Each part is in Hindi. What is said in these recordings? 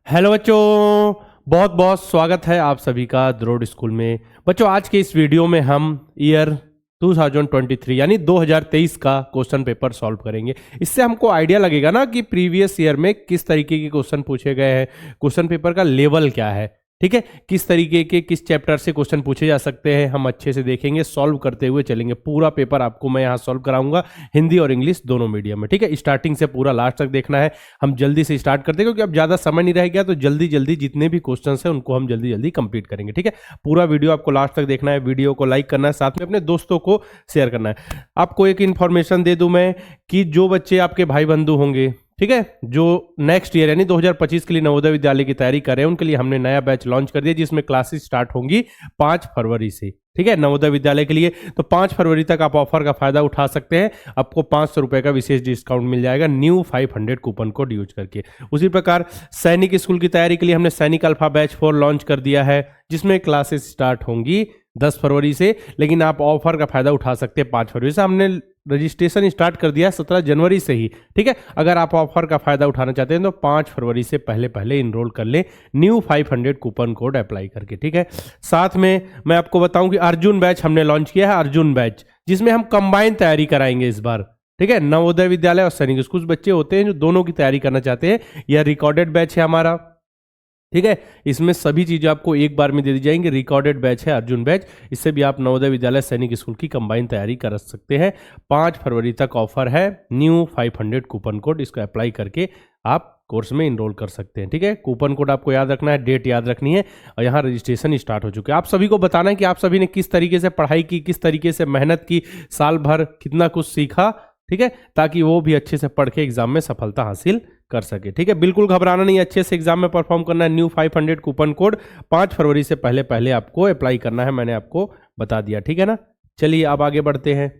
हेलो बच्चों, बहुत बहुत स्वागत है आप सभी का द्रोड स्कूल में। बच्चों, आज के इस वीडियो में हम ईयर 2023 यानी 2023 का क्वेश्चन पेपर सॉल्व करेंगे। इससे हमको आइडिया लगेगा ना कि प्रीवियस ईयर में किस तरीके के क्वेश्चन पूछे गए हैं, क्वेश्चन पेपर का लेवल क्या है। ठीक है, किस तरीके के किस चैप्टर से क्वेश्चन पूछे जा सकते हैं हम अच्छे से देखेंगे, सॉल्व करते हुए चलेंगे। पूरा पेपर आपको मैं यहाँ सॉल्व कराऊंगा, हिंदी और इंग्लिश दोनों मीडियम में। ठीक है, स्टार्टिंग से पूरा लास्ट तक देखना है। हम जल्दी से स्टार्ट करते हैं क्योंकि अब ज़्यादा समय नहीं रह गया, तो जल्दी जल्दी जितने भी क्वेश्चन हैं उनको हम जल्दी जल्दी कंप्लीट करेंगे। ठीक है, पूरा वीडियो आपको लास्ट तक देखना है, वीडियो को लाइक करना है, साथ में अपने दोस्तों को शेयर करना है। आपको एक इन्फॉर्मेशन दे दूं मैं कि जो बच्चे आपके भाई बंधु होंगे, ठीक है, जो नेक्स्ट ईयर यानी 2025 के लिए नवोदय विद्यालय की तैयारी कर रहे हैं, उनके लिए हमने नया बैच लॉन्च कर दिया जिसमें क्लासेस स्टार्ट होंगी 5 फरवरी से। ठीक है, नवोदय विद्यालय के लिए तो 5 फरवरी तक आप ऑफर का फायदा उठा सकते हैं। आपको 500 रुपए का विशेष डिस्काउंट मिल जाएगा न्यू 500 कूपन कोड यूज करके। उसी प्रकार सैनिक स्कूल की तैयारी के लिए हमने सैनिक अल्फा बैच 4 लॉन्च कर दिया है जिसमें क्लासेस स्टार्ट होंगी 10 फरवरी से, लेकिन आप ऑफर का फायदा उठा सकते हैं 5 फरवरी से। हमने रजिस्ट्रेशन स्टार्ट कर दिया 17 जनवरी से ही। ठीक है, अगर आप ऑफर का फायदा उठाना चाहते हैं तो 5 फरवरी से पहले पहले इनरोल कर लें न्यू 500 कूपन कोड अप्लाई करके। ठीक है, साथ में मैं आपको बताऊं कि अर्जुन बैच हमने लॉन्च किया है, अर्जुन बैच, जिसमें हम कंबाइन तैयारी कराएंगे इस बार। ठीक है, नवोदय विद्यालय और सैनिक स्कूल बच्चे होते हैं जो दोनों की तैयारी करना चाहते हैं। यह रिकॉर्डेड बैच है हमारा। ठीक है, इसमें सभी चीजें आपको एक बार में दे दी जाएंगी। रिकॉर्डेड बैच है अर्जुन बैच, इससे भी आप नवोदय विद्यालय सैनिक स्कूल की कंबाइन तैयारी कर सकते हैं। 5 फरवरी तक ऑफर है न्यू 500 कूपन कोड, इसको अप्लाई करके आप कोर्स में इनरोल कर सकते हैं। ठीक है, कूपन कोड आपको याद रखना है, डेट याद रखनी है, और यहाँ रजिस्ट्रेशन स्टार्ट हो चुके हैं। आप सभी को बताना है कि आप सभी ने किस तरीके से पढ़ाई की, किस तरीके से मेहनत की, साल भर कितना कुछ सीखा। ठीक है, ताकि वो भी अच्छे से पढ़ के एग्जाम में सफलता हासिल कर सके। ठीक है, बिल्कुल घबराना नहीं, अच्छे से एग्जाम में परफॉर्म करना है। न्यू 500 कूपन कोड 5 फरवरी से पहले पहले आपको अप्लाई करना है, मैंने आपको बता दिया। ठीक है ना, चलिए अब आगे बढ़ते हैं।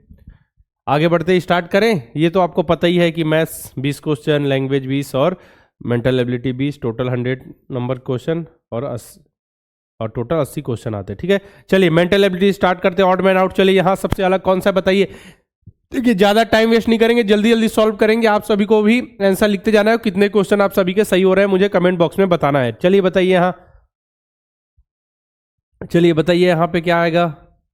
आगे बढ़ते स्टार्ट करें। ये तो आपको पता ही है कि मैथ्स 20 क्वेश्चन, लैंग्वेज 20 और mental ability 20, total 100 number question और टोटल 80 क्वेश्चन आते हैं। ठीक है, चलिए मेंटल एबिलिटी स्टार्ट करते हैं। ऑड मैन आउट, चलिए यहाँ सबसे अलग कौन सा बताइए। देखिए, ज्यादा टाइम वेस्ट नहीं करेंगे, जल्दी जल्दी सॉल्व करेंगे। आप सभी को भी आंसर लिखते जाना है, कितने क्वेश्चन आप सभी के सही हो रहे हैं मुझे कमेंट बॉक्स में बताना है। चलिए बताइए यहाँ, चलिए बताइए यहाँ पे क्या आएगा।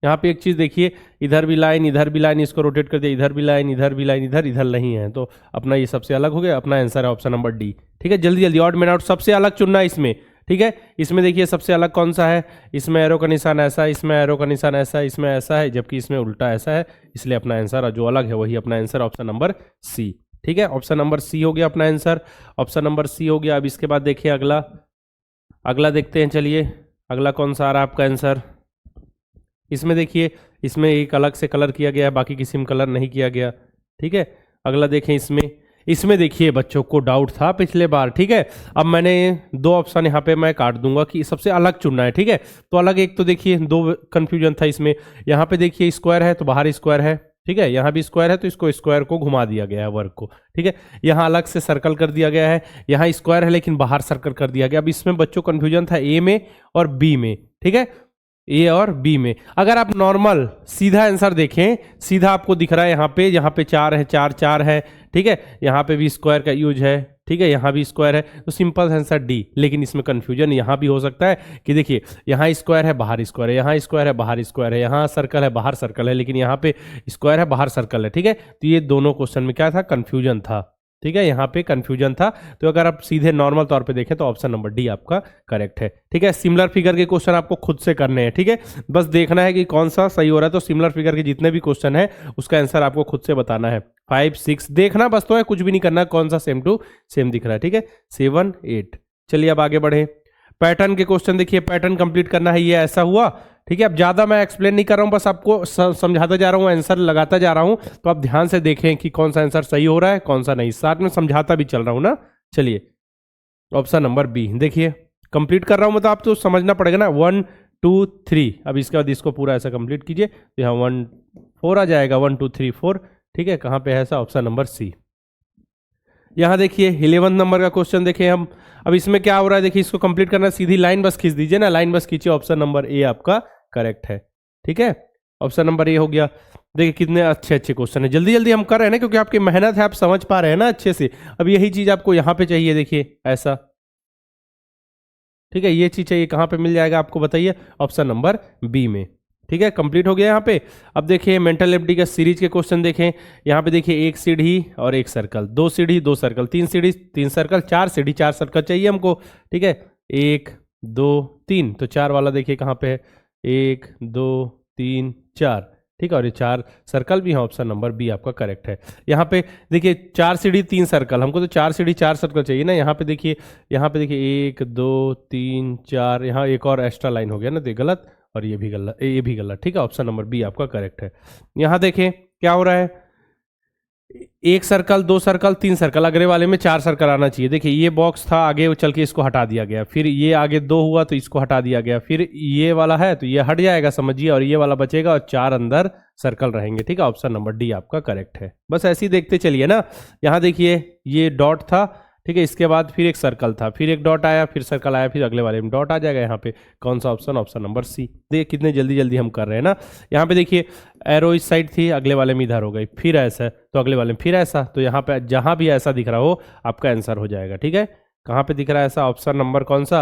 यहाँ पे एक चीज देखिए, इधर भी लाइन, इधर भी लाइन, इसको रोटेट कर दिया, इधर भी लाइन, इधर भी लाइन, इधर इधर नहीं है, तो अपना ये सबसे अलग हो गया। अपना आंसर है ऑप्शन नंबर डी। ठीक है, जल्दी जल्दी ऑड मैन आउट सबसे अलग चुनना है इसमें। ठीक है, इसमें देखिए सबसे अलग कौन सा है, इसमें एरो का निशान ऐसा है, इसमें एरो का निशान ऐसा है, इसमें ऐसा है, जबकि इसमें उल्टा ऐसा है, इसलिए अपना आंसर जो अलग है वही अपना आंसर ऑप्शन नंबर सी। ठीक है, ऑप्शन नंबर सी हो गया अपना आंसर, ऑप्शन नंबर सी हो गया। अब इसके बाद देखिए अगला, अगला देखते हैं। चलिए अगला कौन सा आ रहा है आपका आंसर। इसमें देखिए, इसमें एक अलग से कलर किया गया है, बाकी किसी में कलर नहीं किया गया। ठीक है, अगला देखें। इसमें देखिए बच्चों को डाउट था पिछले बार। ठीक है, अब मैंने 2 ऑप्शन यहाँ पे मैं काट दूंगा कि सबसे अलग चुनना है। ठीक है, तो अलग एक तो देखिए 2 कंफ्यूजन था इसमें। यहाँ पे देखिए स्क्वायर है तो बाहर स्क्वायर है। ठीक है, यहाँ भी स्क्वायर है तो इसको स्क्वायर को घुमा दिया गया है, वर्ग को। ठीक है, यहाँ अलग से सर्कल कर दिया गया है, यहाँ स्क्वायर है लेकिन बाहर सर्कल कर दिया गया। अब इसमें बच्चों कंफ्यूजन था ए में और बी में। ठीक है, ए और बी में। अगर आप नॉर्मल सीधा आंसर देखें, सीधा आपको दिख रहा है यहाँ पे 4 है, 4 4 है। ठीक है, यहाँ पे भी स्क्वायर का यूज है। ठीक है, यहाँ भी स्क्वायर है, तो सिंपल आंसर डी। लेकिन इसमें कंफ्यूजन यहाँ भी हो सकता है कि देखिए यहाँ स्क्वायर है, बाहर स्क्वायर है, यहाँ स्क्वायर है, बाहर स्क्वायर है, यहाँ सर्कल है, बाहर सर्कल है, लेकिन यहाँ पे स्क्वायर है, बाहर सर्कल है। ठीक है, तो ये दोनों क्वेश्चन में क्या था, कंफ्यूजन था। ठीक है, यहाँ पे कंफ्यूजन था। तो अगर आप सीधे नॉर्मल तौर पे देखें तो ऑप्शन नंबर डी आपका करेक्ट है। ठीक है, सिमिलर फिगर के क्वेश्चन आपको खुद से करने हैं। ठीक है, बस देखना है कि कौन सा सही हो रहा है। तो सिमिलर फिगर के जितने भी क्वेश्चन है उसका आंसर आपको खुद से बताना है। 5 6 देखना बस, तो है, कुछ भी नहीं करना, कौन सा सेम टू सेम दिख रहा है। ठीक है, 7 8। चलिए अब आगे बढ़े। पैटर्न के क्वेश्चन देखिए, पैटर्न कंप्लीट करना है, ये ऐसा हुआ। ठीक है, अब ज्यादा मैं एक्सप्लेन नहीं कर रहा हूं, बस आपको समझाता जा रहा हूं, आंसर लगाता जा रहा हूं। तो आप ध्यान से देखें कि कौन सा आंसर सही हो रहा है, कौन सा नहीं, साथ में समझाता भी चल रहा हूं ना। चलिए ऑप्शन नंबर बी देखिए, कंप्लीट कर रहा हूं, मतलब आप तो समझना पड़ेगा ना। 1 2 3, अब इसके बाद इसको पूरा ऐसा कंप्लीट कीजिए तो यहाँ 1 4 आ जाएगा। 1 2 3 4। ठीक है, कहाँ पे है ऐसा, ऑप्शन नंबर सी। यहाँ देखिए 11 नंबर का क्वेश्चन देखें हम। अब इसमें क्या हो रहा है, देखिए इसको कंप्लीट करना है, सीधी लाइन बस खींच दीजिए ना, लाइन बस खींचिए, ऑप्शन नंबर ए आपका करेक्ट है। ठीक है, ऑप्शन नंबर ए हो गया। देखिए कितने अच्छे अच्छे क्वेश्चन है, जल्दी जल्दी हम कर रहे हैं ना, क्योंकि आपकी मेहनत है, आप समझ पा रहे हैं ना अच्छे से। अब यही चीज आपको यहाँ पे चाहिए, देखिए ऐसा। ठीक है, ये चीज चाहिए, कहाँ पे मिल जाएगा आपको बताइए, ऑप्शन नंबर बी में। ठीक है, कंप्लीट हो गया यहाँ पे। अब देखिए मेंटल एबिलिटी का सीरीज के क्वेश्चन देखें। यहाँ पे देखिए एक सीढ़ी और एक सर्कल, दो सीढ़ी दो सर्कल, तीन सीढ़ी तीन सर्कल, चार सीढ़ी चार सर्कल चाहिए हमको। ठीक है, एक दो तीन, तो चार वाला देखिए कहाँ पे है, एक दो तीन चार। ठीक है, और ये चार सर्कल भी है, ऑप्शन नंबर बी आपका करेक्ट है। यहाँ पे देखिए चार सीढ़ी तीन सर्कल, हमको तो चार सीढ़ी चार सर्कल चाहिए ना। यहाँ पे देखिए एक दो तीन चार, यहाँ एक और एक्स्ट्रा लाइन हो गया ना, तो गलत, और ये भी गलत, ये भी गलत। ठीक है, ऑप्शन नंबर बी आपका करेक्ट है। यहाँ देखें क्या हो रहा है, एक सर्कल दो सर्कल तीन सर्कल, अगले वाले में चार सर्कल आना चाहिए। देखिए ये बॉक्स था, आगे चल के इसको हटा दिया गया, फिर ये आगे दो हुआ तो इसको हटा दिया गया, फिर ये वाला है तो ये हट जाएगा समझिए, और ये वाला बचेगा और चार अंदर सर्कल रहेंगे। ठीक है, ऑप्शन नंबर डी आपका करेक्ट है। बस ऐसे ही देखते चलिए ना। यहाँ देखिए ये डॉट था, ठीक है, इसके बाद फिर एक सर्कल था, फिर एक डॉट आया, फिर सर्कल आया, फिर अगले वाले में डॉट आ जाएगा। यहाँ पे कौन सा ऑप्शन, ऑप्शन नंबर सी। देखिए कितने जल्दी जल्दी हम कर रहे हैं ना। यहाँ पे देखिए एरो इस साइड थी, अगले वाले में इधर हो गई, फिर ऐसा तो अगले वाले में फिर ऐसा, तो यहाँ पे जहां भी ऐसा दिख रहा हो आपका आंसर हो जाएगा। ठीक है, कहाँ पे दिख रहा है ऐसा, ऑप्शन नंबर कौन सा,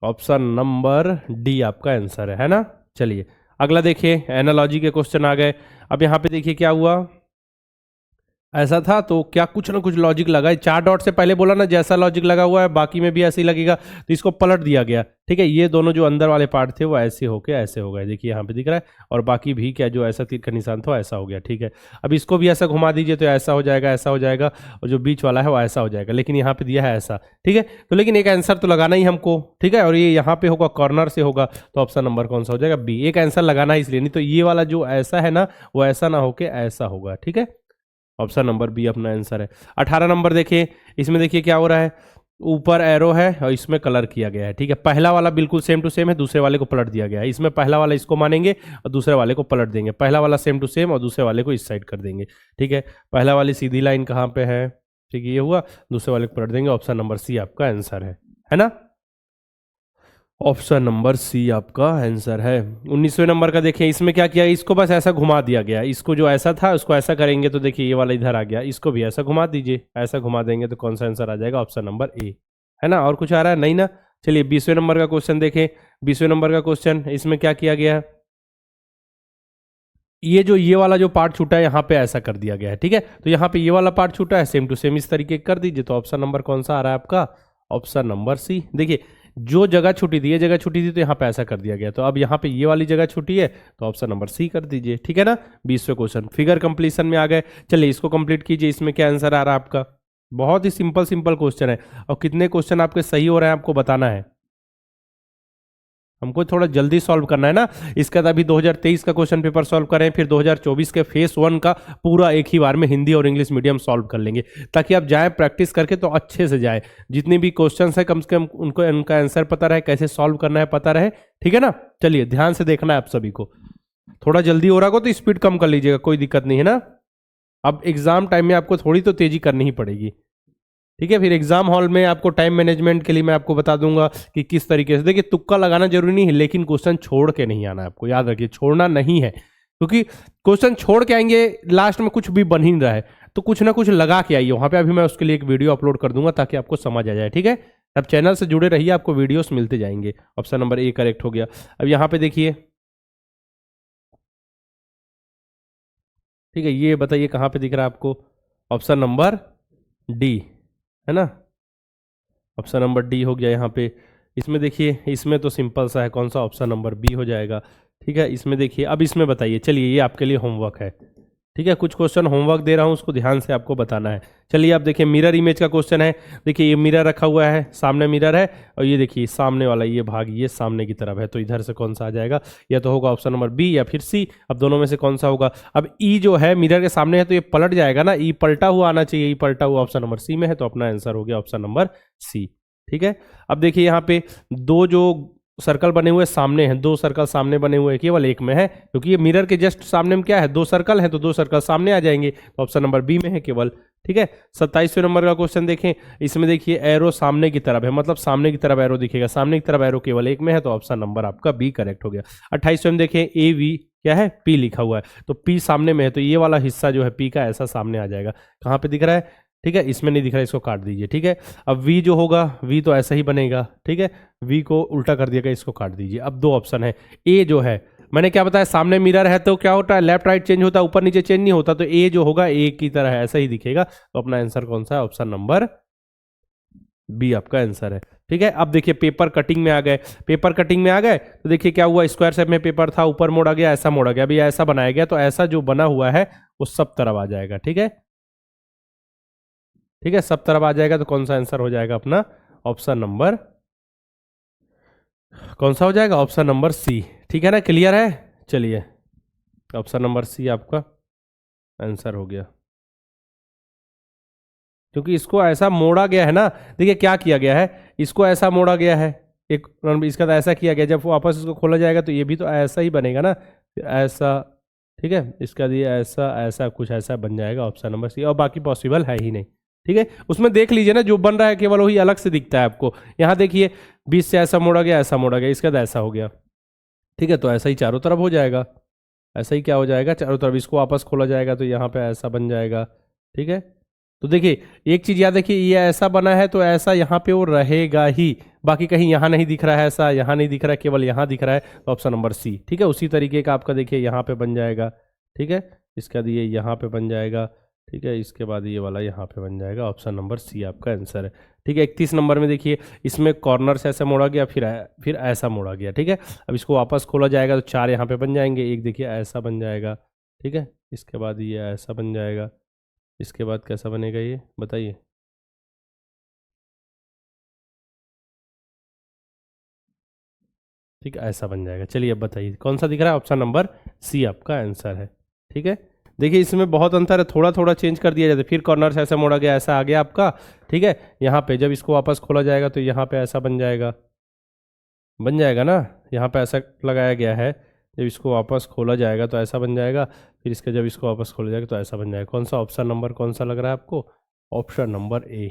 ऑप्शन नंबर डी आपका आंसर है ना। चलिए अगला देखिए, एनालॉजी के क्वेश्चन आ गए। अब यहाँ पे देखिए क्या हुआ, ऐसा था तो क्या कुछ ना कुछ लॉजिक लगा, चार डॉट से पहले बोला ना जैसा लॉजिक लगा हुआ है बाकी में भी ऐसे ही लगेगा, तो इसको पलट दिया गया। ठीक है, ये दोनों जो अंदर वाले पार्ट थे वो ऐसे होके ऐसे हो गए, देखिए यहाँ पे दिख रहा है, और बाकी भी क्या जो ऐसा तीर का निशान था ऐसा हो गया। ठीक है, अब इसको भी ऐसा घुमा दीजिए तो ऐसा हो जाएगा, ऐसा हो जाएगा, और जो बीच वाला है वो ऐसा हो जाएगा, लेकिन यहाँ पे दिया है ऐसा। ठीक है, तो लेकिन एक आंसर तो लगाना ही हमको। ठीक है, और ये यहाँ पे होगा कॉर्नर से होगा, तो ऑप्शन नंबर कौन सा हो जाएगा, बी। एक आंसर लगाना है इसलिए, नहीं तो ये वाला जो ऐसा है ना वो ऐसा ना होके ऐसा होगा। ठीक है, ऑप्शन नंबर बी अपना आंसर है। 18 नंबर देखिए, इसमें देखिए क्या हो रहा है, ऊपर एरो है और इसमें कलर किया गया है। ठीक है, पहला वाला बिल्कुल सेम टू सेम है, दूसरे वाले को पलट दिया गया है। इसमें पहला वाला इसको मानेंगे और दूसरे वाले को पलट देंगे, पहला वाला सेम टू सेम और दूसरे वाले को इस साइड कर देंगे। ठीक है, पहला वाली सीधी लाइन कहाँ पे है, ठीक है ये हुआ, दूसरे वाले को पलट देंगे, ऑप्शन नंबर सी आपका आंसर है ना। ऑप्शन नंबर सी आपका आंसर है। 19वें नंबर का देखिए, इसमें क्या किया, इसको बस ऐसा घुमा दिया गया, इसको जो ऐसा था उसको ऐसा करेंगे तो देखिए ये वाला इधर आ गया, इसको भी ऐसा घुमा दीजिए, ऐसा घुमा देंगे तो कौन सा आंसर आ जाएगा, ऑप्शन नंबर ए, है ना। और कुछ आ रहा है नहीं ना। चलिए 20वें नंबर का क्वेश्चन देखें। 20वें नंबर का क्वेश्चन, इसमें क्या किया गया, ये वाला जो पार्ट छूटा है यहाँ पे ऐसा कर दिया गया है। ठीक है, तो यहाँ पे ये वाला पार्ट छूटा है, सेम टू सेम इस तरीके कर दीजिए, तो ऑप्शन नंबर कौन सा आ रहा है आपका, ऑप्शन नंबर सी। देखिए जो जगह छुट्टी थी, ये जगह छुट्टी थी तो यहाँ पे ऐसा कर दिया गया, तो अब यहाँ पे ये वाली जगह छुट्टी है तो ऑप्शन नंबर सी कर दीजिए। ठीक है ना। 20वें क्वेश्चन फिगर कंप्लीशन में आ गए। चलिए इसको कंप्लीट कीजिए, इसमें क्या आंसर आ रहा है आपका, बहुत ही सिंपल सिंपल क्वेश्चन है, और कितने क्वेश्चन आपके सही हो रहे हैं आपको बताना है, हमको थोड़ा जल्दी सॉल्व करना है ना। इसके बाद अभी 2023 का क्वेश्चन पेपर सॉल्व करें, फिर 2024 के फेस 1 का पूरा एक ही बार में हिंदी और इंग्लिश मीडियम सॉल्व कर लेंगे, ताकि आप जाएं प्रैक्टिस करके तो अच्छे से जाए, जितने भी क्वेश्चंस है कम से कम उनको उनका आंसर पता रहे, कैसे सॉल्व करना है पता रहे। ठीक है ना। चलिए ध्यान से देखना है आप सभी को, थोड़ा जल्दी हो रहा हो तो स्पीड कम कर लीजिएगा, कोई दिक्कत नहीं है ना। अब एग्जाम टाइम में आपको थोड़ी तो तेजी करनी ही पड़ेगी। ठीक है, फिर एग्जाम हॉल में आपको टाइम मैनेजमेंट के लिए मैं आपको बता दूंगा कि किस तरीके से। देखिए तुक्का लगाना जरूरी नहीं है, लेकिन क्वेश्चन छोड़ के नहीं आना है आपको, याद रखिए छोड़ना नहीं है, क्योंकि क्वेश्चन छोड़ के आएंगे लास्ट में कुछ भी बन ही नहीं रहा है, तो कुछ ना कुछ लगा के आइए वहां पे। अभी मैं उसके लिए एक वीडियो अपलोड कर दूंगा ताकि आपको समझ आ जाए। ठीक है, अब चैनल से जुड़े रहिए, आपको वीडियोस मिलते जाएंगे। ऑप्शन नंबर ए करेक्ट हो गया। अब यहाँ पे देखिए, ठीक है, ये बताइए कहाँ पे दिख रहा है आपको, ऑप्शन नंबर डी, है ना। ऑप्शन नंबर डी हो गया यहाँ पे। इसमें देखिए, इसमें तो सिंपल सा है, कौन सा, ऑप्शन नंबर बी हो जाएगा। ठीक है, इसमें देखिए, अब इसमें बताइए, चलिए ये आपके लिए होमवर्क है। ठीक है, कुछ क्वेश्चन होमवर्क दे रहा हूँ, उसको ध्यान से आपको बताना है। चलिए आप देखिए, मिरर इमेज का क्वेश्चन है। देखिए ये मिरर रखा हुआ है, सामने मिरर है, और ये देखिए सामने वाला ये भाग ये सामने की तरफ है, तो इधर से कौन सा आ जाएगा, या तो होगा ऑप्शन नंबर बी या फिर सी। अब दोनों में से कौन सा होगा। अब ई जो है मिरर के सामने है तो ये पलट जाएगा ना, ई पलटा हुआ आना चाहिए, ई पलटा हुआ ऑप्शन नंबर सी में है, तो अपना आंसर हो गया ऑप्शन नंबर सी। ठीक है, अब देखिए यहाँ पे दो जो सर्कल बने हुए सामने हैं, दो सर्कल सामने बने हुए केवल एक में है, क्योंकि ये मिरर के जस्ट सामने में क्या है, दो सर्कल है, तो दो सर्कल सामने आ जाएंगे, तो ऑप्शन नंबर बी में है केवल। ठीक है, 27वें नंबर का क्वेश्चन देखें। इसमें देखिए एरो सामने की तरफ है, मतलब सामने की तरफ एरो दिखेगा, सामने की तरफ एरो केवल एक में है, तो ऑप्शन नंबर आपका बी करेक्ट हो गया। 28वें में देखें, ए वी क्या है, पी लिखा हुआ है, तो पी सामने में है, तो ये वाला हिस्सा जो है पी का ऐसा सामने आ जाएगा, कहाँ पे दिख रहा है, ठीक है, इसमें नहीं दिख रहा, इसको काट दीजिए। ठीक है, अब वी जो होगा, वी तो ऐसा ही बनेगा। ठीक है, वी को उल्टा कर दिएगा, इसको काट दीजिए। अब दो ऑप्शन है। ए जो है, मैंने क्या बताया, सामने मिरर है तो क्या होता है, लेफ्ट राइट चेंज होता है, ऊपर नीचे चेंज नहीं होता। तो ए जो होगा ए की तरह है, ऐसा ही दिखेगा। तो अपना आंसर कौन सा है, ऑप्शन नंबर बी आपका आंसर है। ठीक है, अब देखिए पेपर कटिंग में आ गए। पेपर कटिंग में आ गए तो देखिए क्या हुआ, स्क्वायर शेप में पेपर था, ऊपर मोड़ा गया, ऐसा मोड़ा गया। अभी ऐसा बनाया गया तो ऐसा जो बना हुआ है वो सब तरफ आ जाएगा। ठीक है, ठीक है, सब तरफ आ जाएगा। तो कौन सा आंसर हो जाएगा अपना, ऑप्शन नंबर, कौन सा हो जाएगा, ऑप्शन नंबर सी। ठीक है ना, क्लियर है। चलिए, ऑप्शन नंबर सी आपका आंसर हो गया, क्योंकि इसको ऐसा मोड़ा गया है ना। देखिए क्या किया गया है, इसको ऐसा मोड़ा गया है एक, इसका तो ऐसा किया गया, जब वापस इसको खोला जाएगा तो ये भी तो ऐसा ही बनेगा ना, ऐसा। ठीक है, इसका ये ऐसा ऐसा कुछ ऐसा बन जाएगा, ऑप्शन नंबर सी। और बाकी पॉसिबल है ही नहीं। ठीक है, उसमें देख लीजिए ना, जो बन रहा है केवल वही अलग से दिखता है आपको। यहाँ देखिए, बीच से ऐसा मोड़ा गया, ऐसा मोड़ा गया, इसका तो ऐसा हो गया। ठीक है, तो ऐसा ही चारों तरफ हो जाएगा। ऐसा ही क्या हो जाएगा, चारों तरफ। इसको वापस खोला जाएगा तो यहाँ पे ऐसा बन जाएगा। ठीक है, तो देखिए एक चीज याद रखिए, ये ऐसा बना है तो ऐसा यहाँ पे वो रहेगा ही, बाकी कहीं यहाँ नहीं दिख रहा है, ऐसा यहाँ नहीं दिख रहा है, केवल यहाँ दिख रहा है। तो ऑप्शन नंबर सी। ठीक है, उसी तरीके का आपका देखिए यहाँ पे बन जाएगा। ठीक है, इसका ये यहाँ पे बन जाएगा। ठीक है, इसके बाद ये वाला यहाँ पे बन जाएगा। ऑप्शन नंबर सी आपका आंसर है। ठीक है, 31 नंबर में देखिए, इसमें कॉर्नर से ऐसा मोड़ा गया, फिर ऐसा मोड़ा गया। ठीक है, अब इसको वापस खोला जाएगा तो चार यहाँ पे बन जाएंगे। एक देखिए ऐसा बन जाएगा। ठीक है, इसके बाद ये ऐसा बन जाएगा। इसके बाद कैसा बनेगा ये बताइए। ठीक है, ऐसा बन जाएगा। चलिए अब बताइए कौन सा दिख रहा है, ऑप्शन नंबर सी आपका आंसर है। ठीक है, देखिए इसमें बहुत अंतर है, थोड़ा थोड़ा चेंज कर दिया जाता है। फिर कॉर्नर से ऐसा मोड़ा गया, ऐसा आ गया आपका। ठीक है, यहाँ पे जब इसको वापस खोला जाएगा तो यहाँ पे ऐसा बन जाएगा, बन जाएगा ना। यहाँ पे ऐसा लगाया गया है, जब इसको वापस खोला जाएगा तो ऐसा बन जाएगा। फिर इसके जब इसको वापस खोला जाएगा तो ऐसा बन जाएगा। कौन सा ऑप्शन नंबर कौन सा लग रहा है आपको, ऑप्शन नंबर ए।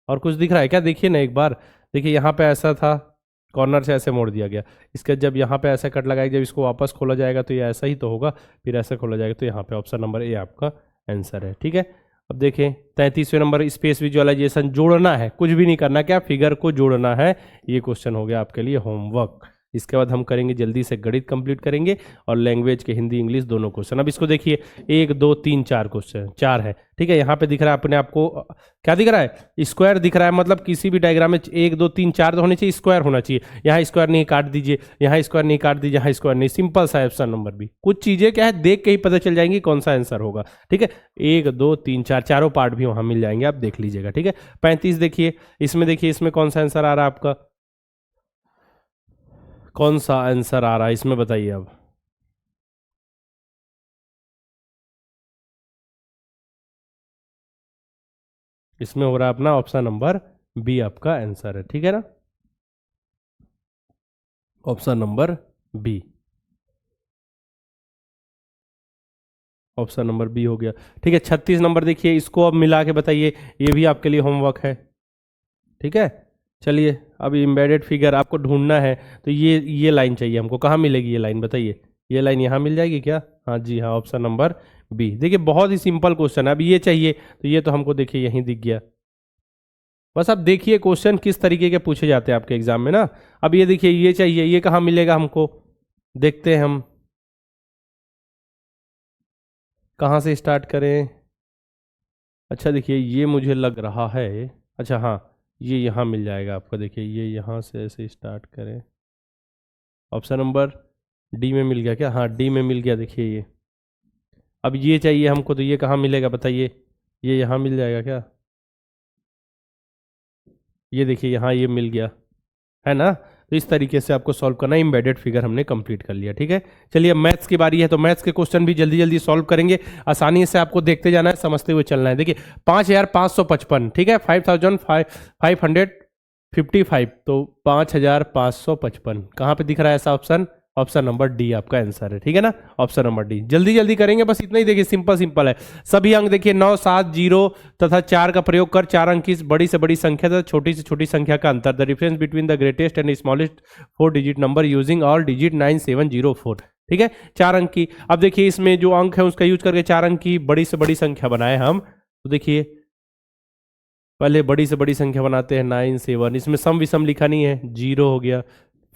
और कुछ दिख रहा है क्या, देखिए ना एक बार। देखिए यहाँ पे ऐसा था, कॉर्नर से ऐसे मोड़ दिया गया। इसका जब यहाँ पे ऐसा कट लगाएगा, जब इसको वापस खोला जाएगा तो ये ऐसा ही तो होगा। फिर ऐसा खोला जाएगा तो यहाँ पे ऑप्शन नंबर ए आपका आंसर है। ठीक है, अब देखें 33वें नंबर, स्पेस विजुअलाइजेशन जोड़ना है, कुछ भी नहीं करना, क्या फिगर को जोड़ना है। ये क्वेश्चन हो गया आपके लिए होमवर्क। इसके बाद हम करेंगे जल्दी से गणित कंप्लीट करेंगे और लैंग्वेज के हिंदी इंग्लिश दोनों क्वेश्चन। अब इसको देखिए 1 2 3 4 क्वेश्चन, 4 है। ठीक है, यहाँ पे दिख रहा है अपने आपको, क्या दिख रहा है, स्क्वायर दिख रहा है। मतलब किसी भी डायग्राम में 1 2 3 4 तो होने चाहिए, स्क्वायर होना चाहिए। यहाँ स्क्वायर नहीं, काट दीजिए। यहाँ स्क्वायर नहीं, काट दीजिए। यहाँ स्क्वायर नहीं, सिंपल सा ऑप्शन नंबर बी। कुछ चीजें क्या है, देख के ही पता चल जाएंगी कौन सा आंसर होगा। ठीक है, 1 2 3 4 चारों पार्ट भी वहां मिल जाएंगे, आप देख लीजिएगा। ठीक है, 35 देखिए, इसमें देखिए इसमें कौन सा आंसर आ रहा है आपका, कौन सा आंसर आ रहा है इसमें बताइए अब। इसमें हो रहा है अपना ऑप्शन नंबर बी आपका आंसर है। ठीक है ना, option number B, option number B हो गया। ठीक है, 36 नंबर देखिए, इसको अब मिला के बताइए, ये भी आपके लिए होमवर्क है। ठीक है, चलिए अब एम्बेडेड फिगर आपको ढूंढना है। तो ये लाइन चाहिए हमको, कहाँ मिलेगी ये लाइन बताइए। ये लाइन यहाँ मिल जाएगी क्या, हाँ जी हाँ, ऑप्शन नंबर बी। देखिए बहुत ही सिंपल क्वेश्चन है। अब ये चाहिए तो ये तो हमको देखिए यहीं दिख गया। बस अब देखिए क्वेश्चन किस तरीके के पूछे जाते हैं आपके एग्जाम में ना। अब ये देखिए ये चाहिए, ये कहाँ मिलेगा हमको, देखते हैं हम कहाँ से स्टार्ट करें। अच्छा देखिए ये मुझे लग रहा है, अच्छा हाँ, ये यहाँ मिल जाएगा आपको। देखिए ये यहाँ से ऐसे स्टार्ट करें, ऑप्शन नंबर डी में मिल गया क्या, हाँ डी में मिल गया। देखिए ये, अब ये चाहिए हमको तो ये कहाँ मिलेगा बताइए, ये यहाँ मिल जाएगा क्या, ये देखिए यहाँ ये मिल गया है ना। तो इस तरीके से आपको सॉल्व करना है। एम्बेडेड फिगर हमने कंप्लीट कर लिया। ठीक है, चलिए मैथ्स की बारी है, तो मैथ्स के क्वेश्चन भी जल्दी जल्दी सॉल्व करेंगे। आसानी से आपको देखते जाना है, समझते हुए चलना है। देखिए 5555, ठीक है, 5555, तो 5555 कहाँ पे दिख रहा है ऐसा ऑप्शन, ऑप्शन नंबर डी आपका आंसर है। ठीक है ना, ऑप्शन नंबर डी। जल्दी जल्दी करेंगे, बस इतना ही। देखिए सिंपल सिंपल है। सभी अंक देखिए 9 7 0 तथा 4 का प्रयोग कर 4 अंक की बड़ी से बड़ी संख्या तथा छोटी से छोटी संख्या का अंतर, the difference between the greatest and smallest 4 digit number using all digit 9704। ठीक है, 4 अंक की। अब देखिए इसमें जो अंक है उसका यूज करके 4 अंक की बड़ी से बड़ी संख्या बनाए हम। तो देखिए पहले बड़ी से बड़ी संख्या बनाते हैं 9 7, इसमें सम विषम लिखा नहीं है, 0 हो गया,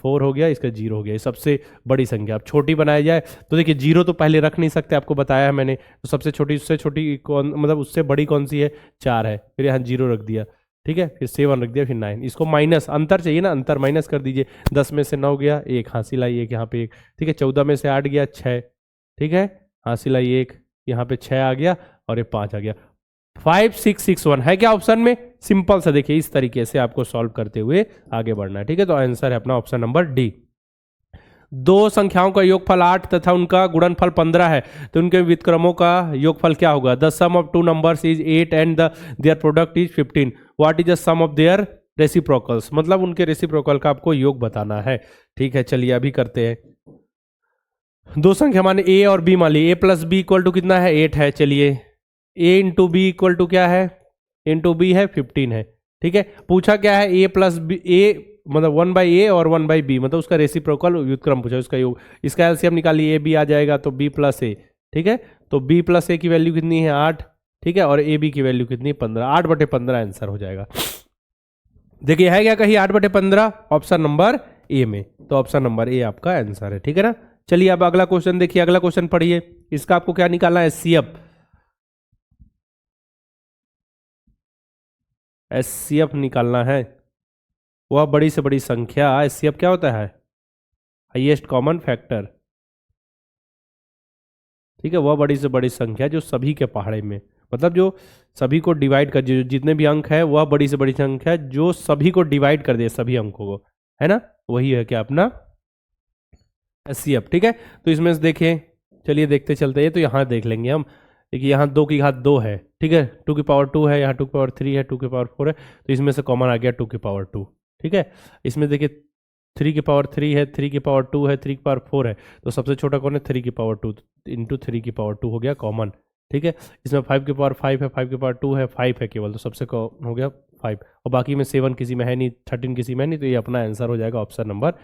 4 हो गया, इसका 0 हो गया, ये सबसे बड़ी संख्या। अब छोटी बनाया जाए तो देखिए 0 तो पहले रख नहीं सकते, आपको बताया है मैंने, तो सबसे छोटी उससे छोटी कौन, मतलब उससे बड़ी कौन सी है, 4 है, फिर यहाँ 0 रख दिया, ठीक है, फिर 7 रख दिया, फिर 9, इसको माइनस, अंतर चाहिए ना, अंतर माइनस कर दीजिए, 10 में से 9 गया, 1 हासिल आई, 1 यहाँ पे 1, ठीक है, 14 में से 8 गया 6, ठीक है, हासिल आई 1, यहाँ पे 6 आ गया और ये 5 आ गया, 5 6 6 1 है क्या ऑप्शन में? सिंपल सा देखिए, इस तरीके से आपको सॉल्व करते हुए आगे बढ़ना है, ठीक है, तो आंसर है अपना ऑप्शन नंबर डी। दो संख्याओं का योगफल 8 तथा उनका गुणनफल 15 है, तो उनके व्युत्क्रमों का योगफल क्या होगा? The sum of two numbers is 8 and their product is 15, what is the sum of their reciprocals, मतलब उनके रेसिप्रोकल का आपको योग बताना है, ठीक है, चलिए अभी करते हैं। दो संख्या माने ए और बी, मान ली ए प्लस बी इक्वल टू कितना है? 8 है, चलिए ए इंटू बी इक्वल टू क्या है? इंटू बी है 15 है, ठीक है, पूछा क्या है? ए प्लस बी, ए मतलब 1/a और 1/b, मतलब उसका रेसिप्रोकल व्युत्क्रम पूछा, उसका योग, इसका एलसीएम निकालिए, ए बी आ जाएगा तो b प्लस ए, ठीक है, तो b प्लस ए की वैल्यू कितनी है? 8, ठीक है, और ए बी की वैल्यू कितनी? 15, 8/15 आंसर हो जाएगा। देखिए है क्या कहीं 8/15? ऑप्शन नंबर ए में, तो ऑप्शन नंबर ए आपका आंसर है, ठीक है ना। चलिए अब अगला क्वेश्चन देखिए, अगला क्वेश्चन पढ़िए, इसका आपको क्या निकालना है? एचसीएफ निकालना है, वह बड़ी से बड़ी संख्या, एचसीएफ क्या होता है? हाईएस्ट कॉमन फैक्टर, ठीक है, वह बड़ी से बड़ी संख्या जो सभी के पहाड़े में, मतलब जो सभी को डिवाइड कर, जो जितने भी अंक है वह बड़ी से बड़ी संख्या जो सभी को डिवाइड कर दे, सभी अंकों को, है ना, वही है क्या अपना एचसीएफ, ठीक है। तो इसमें से देखें, चलिए देखते चलते हैं, तो यहाँ देख लेंगे हम, देखिए यहाँ 2 की घात 2 है, ठीक है, 2 की पावर 2 है, यहाँ 2 की पावर 3 है, 2 की पावर 4 है, तो इसमें से कॉमन आ गया 2 की पावर 2, ठीक है। इसमें देखिए 3 की पावर 3 है, 3 की पावर 2 है, 3 की पावर 4 है, तो सबसे छोटा कौन है? 3 की पावर 2 इंटू 3 की पावर 2 हो गया कॉमन, ठीक है। इसमें 5 की पावर 5 है, 5 की पावर 2 है, 5 है केवल, तो सबसे हो गया 5, और बाकी में 7 किसी में है नहीं, 13 किसी में है नहीं, तो ये अपना आंसर हो जाएगा ऑप्शन नंबर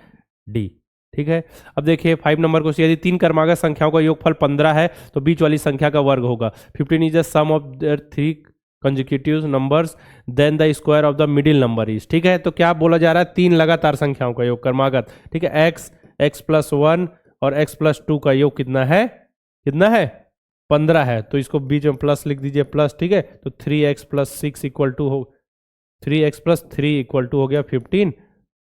डी, ठीक है। अब देखिए 5 नंबर को, यदि 3 क्रमागत संख्याओं का योगफल 15 है तो बीच वाली संख्या का वर्ग होगा। 15 is the sum of their 3 consecutive numbers then the square of the middle number is, ठीक है। तो क्या बोला जा रहा है? 3 लगातार संख्याओं का योग क्रमागत, ठीक है, x प्लस 1 और x प्लस 2 का योग कितना है? कितना है? 15 है, तो इसको बीच में प्लस लिख दीजिए, प्लस, ठीक है, तो 3x प्लस 6 इक्वल टू हो, 3x प्लस 3 इक्वल टू हो गया 15,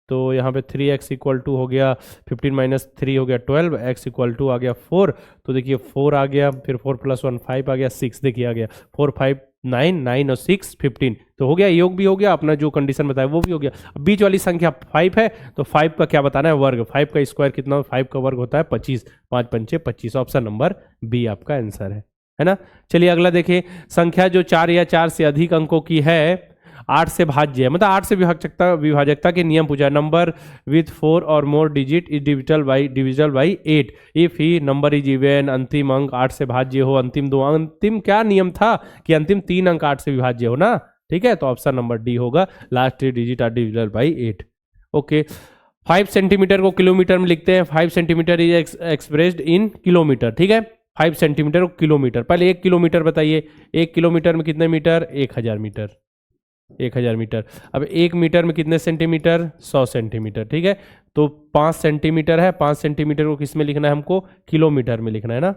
तो यहाँ पे 3x इक्वल टू हो गया 15 माइनस 3 हो गया 12, x इक्वल टू आ गया 4, तो देखिए 4 आ गया, फिर 4 प्लस 1 5 आ गया, 6 देखिए आ गया, 4 5 9 9 और 6 15, तो हो गया, योग भी हो गया, अपना जो कंडीशन बताया वो भी हो गया। अब बीच वाली संख्या 5 है, तो 5 का क्या बताना है? वर्ग, 5 का स्क्वायर कितना? 5 का वर्ग होता है 25, 5 पंचे 25, ऑप्शन नंबर बी आपका आंसर है ना। चलिए अगला देखिए, संख्या जो 4 या 4 से अधिक अंकों की है 8 से भाज्य है, मतलब 8 से विभाजकता के नियम पूछा, नंबर विथ 4 और more digit is divisible by 8 if the number is even, अंतिम अंक 8 से भाज्य हो, अंतिम क्या नियम था कि अंतिम 3 अंक 8 से विभाज्य हो ना, ठीक है, तो ऑप्शन नंबर डी होगा, last 3 digit are divisible by 8। Okay, 5 centimetre को किलोमीटर में लिखते हैं, 5 centimetre is expressed in kilometre, ठीक है, 5 सेंटीमीटर को किलोमीटर, पहले 1 किलोमीटर बताइए, 1 किलोमीटर में कितने मीटर? 1000 metre, 1000 metre. अब 1 मीटर में कितने सेंटीमीटर? 100 सेंटीमीटर, ठीक है, तो 5 सेंटीमीटर है, 5 सेंटीमीटर को किस में लिखना है हमको? किलोमीटर में लिखना है ना।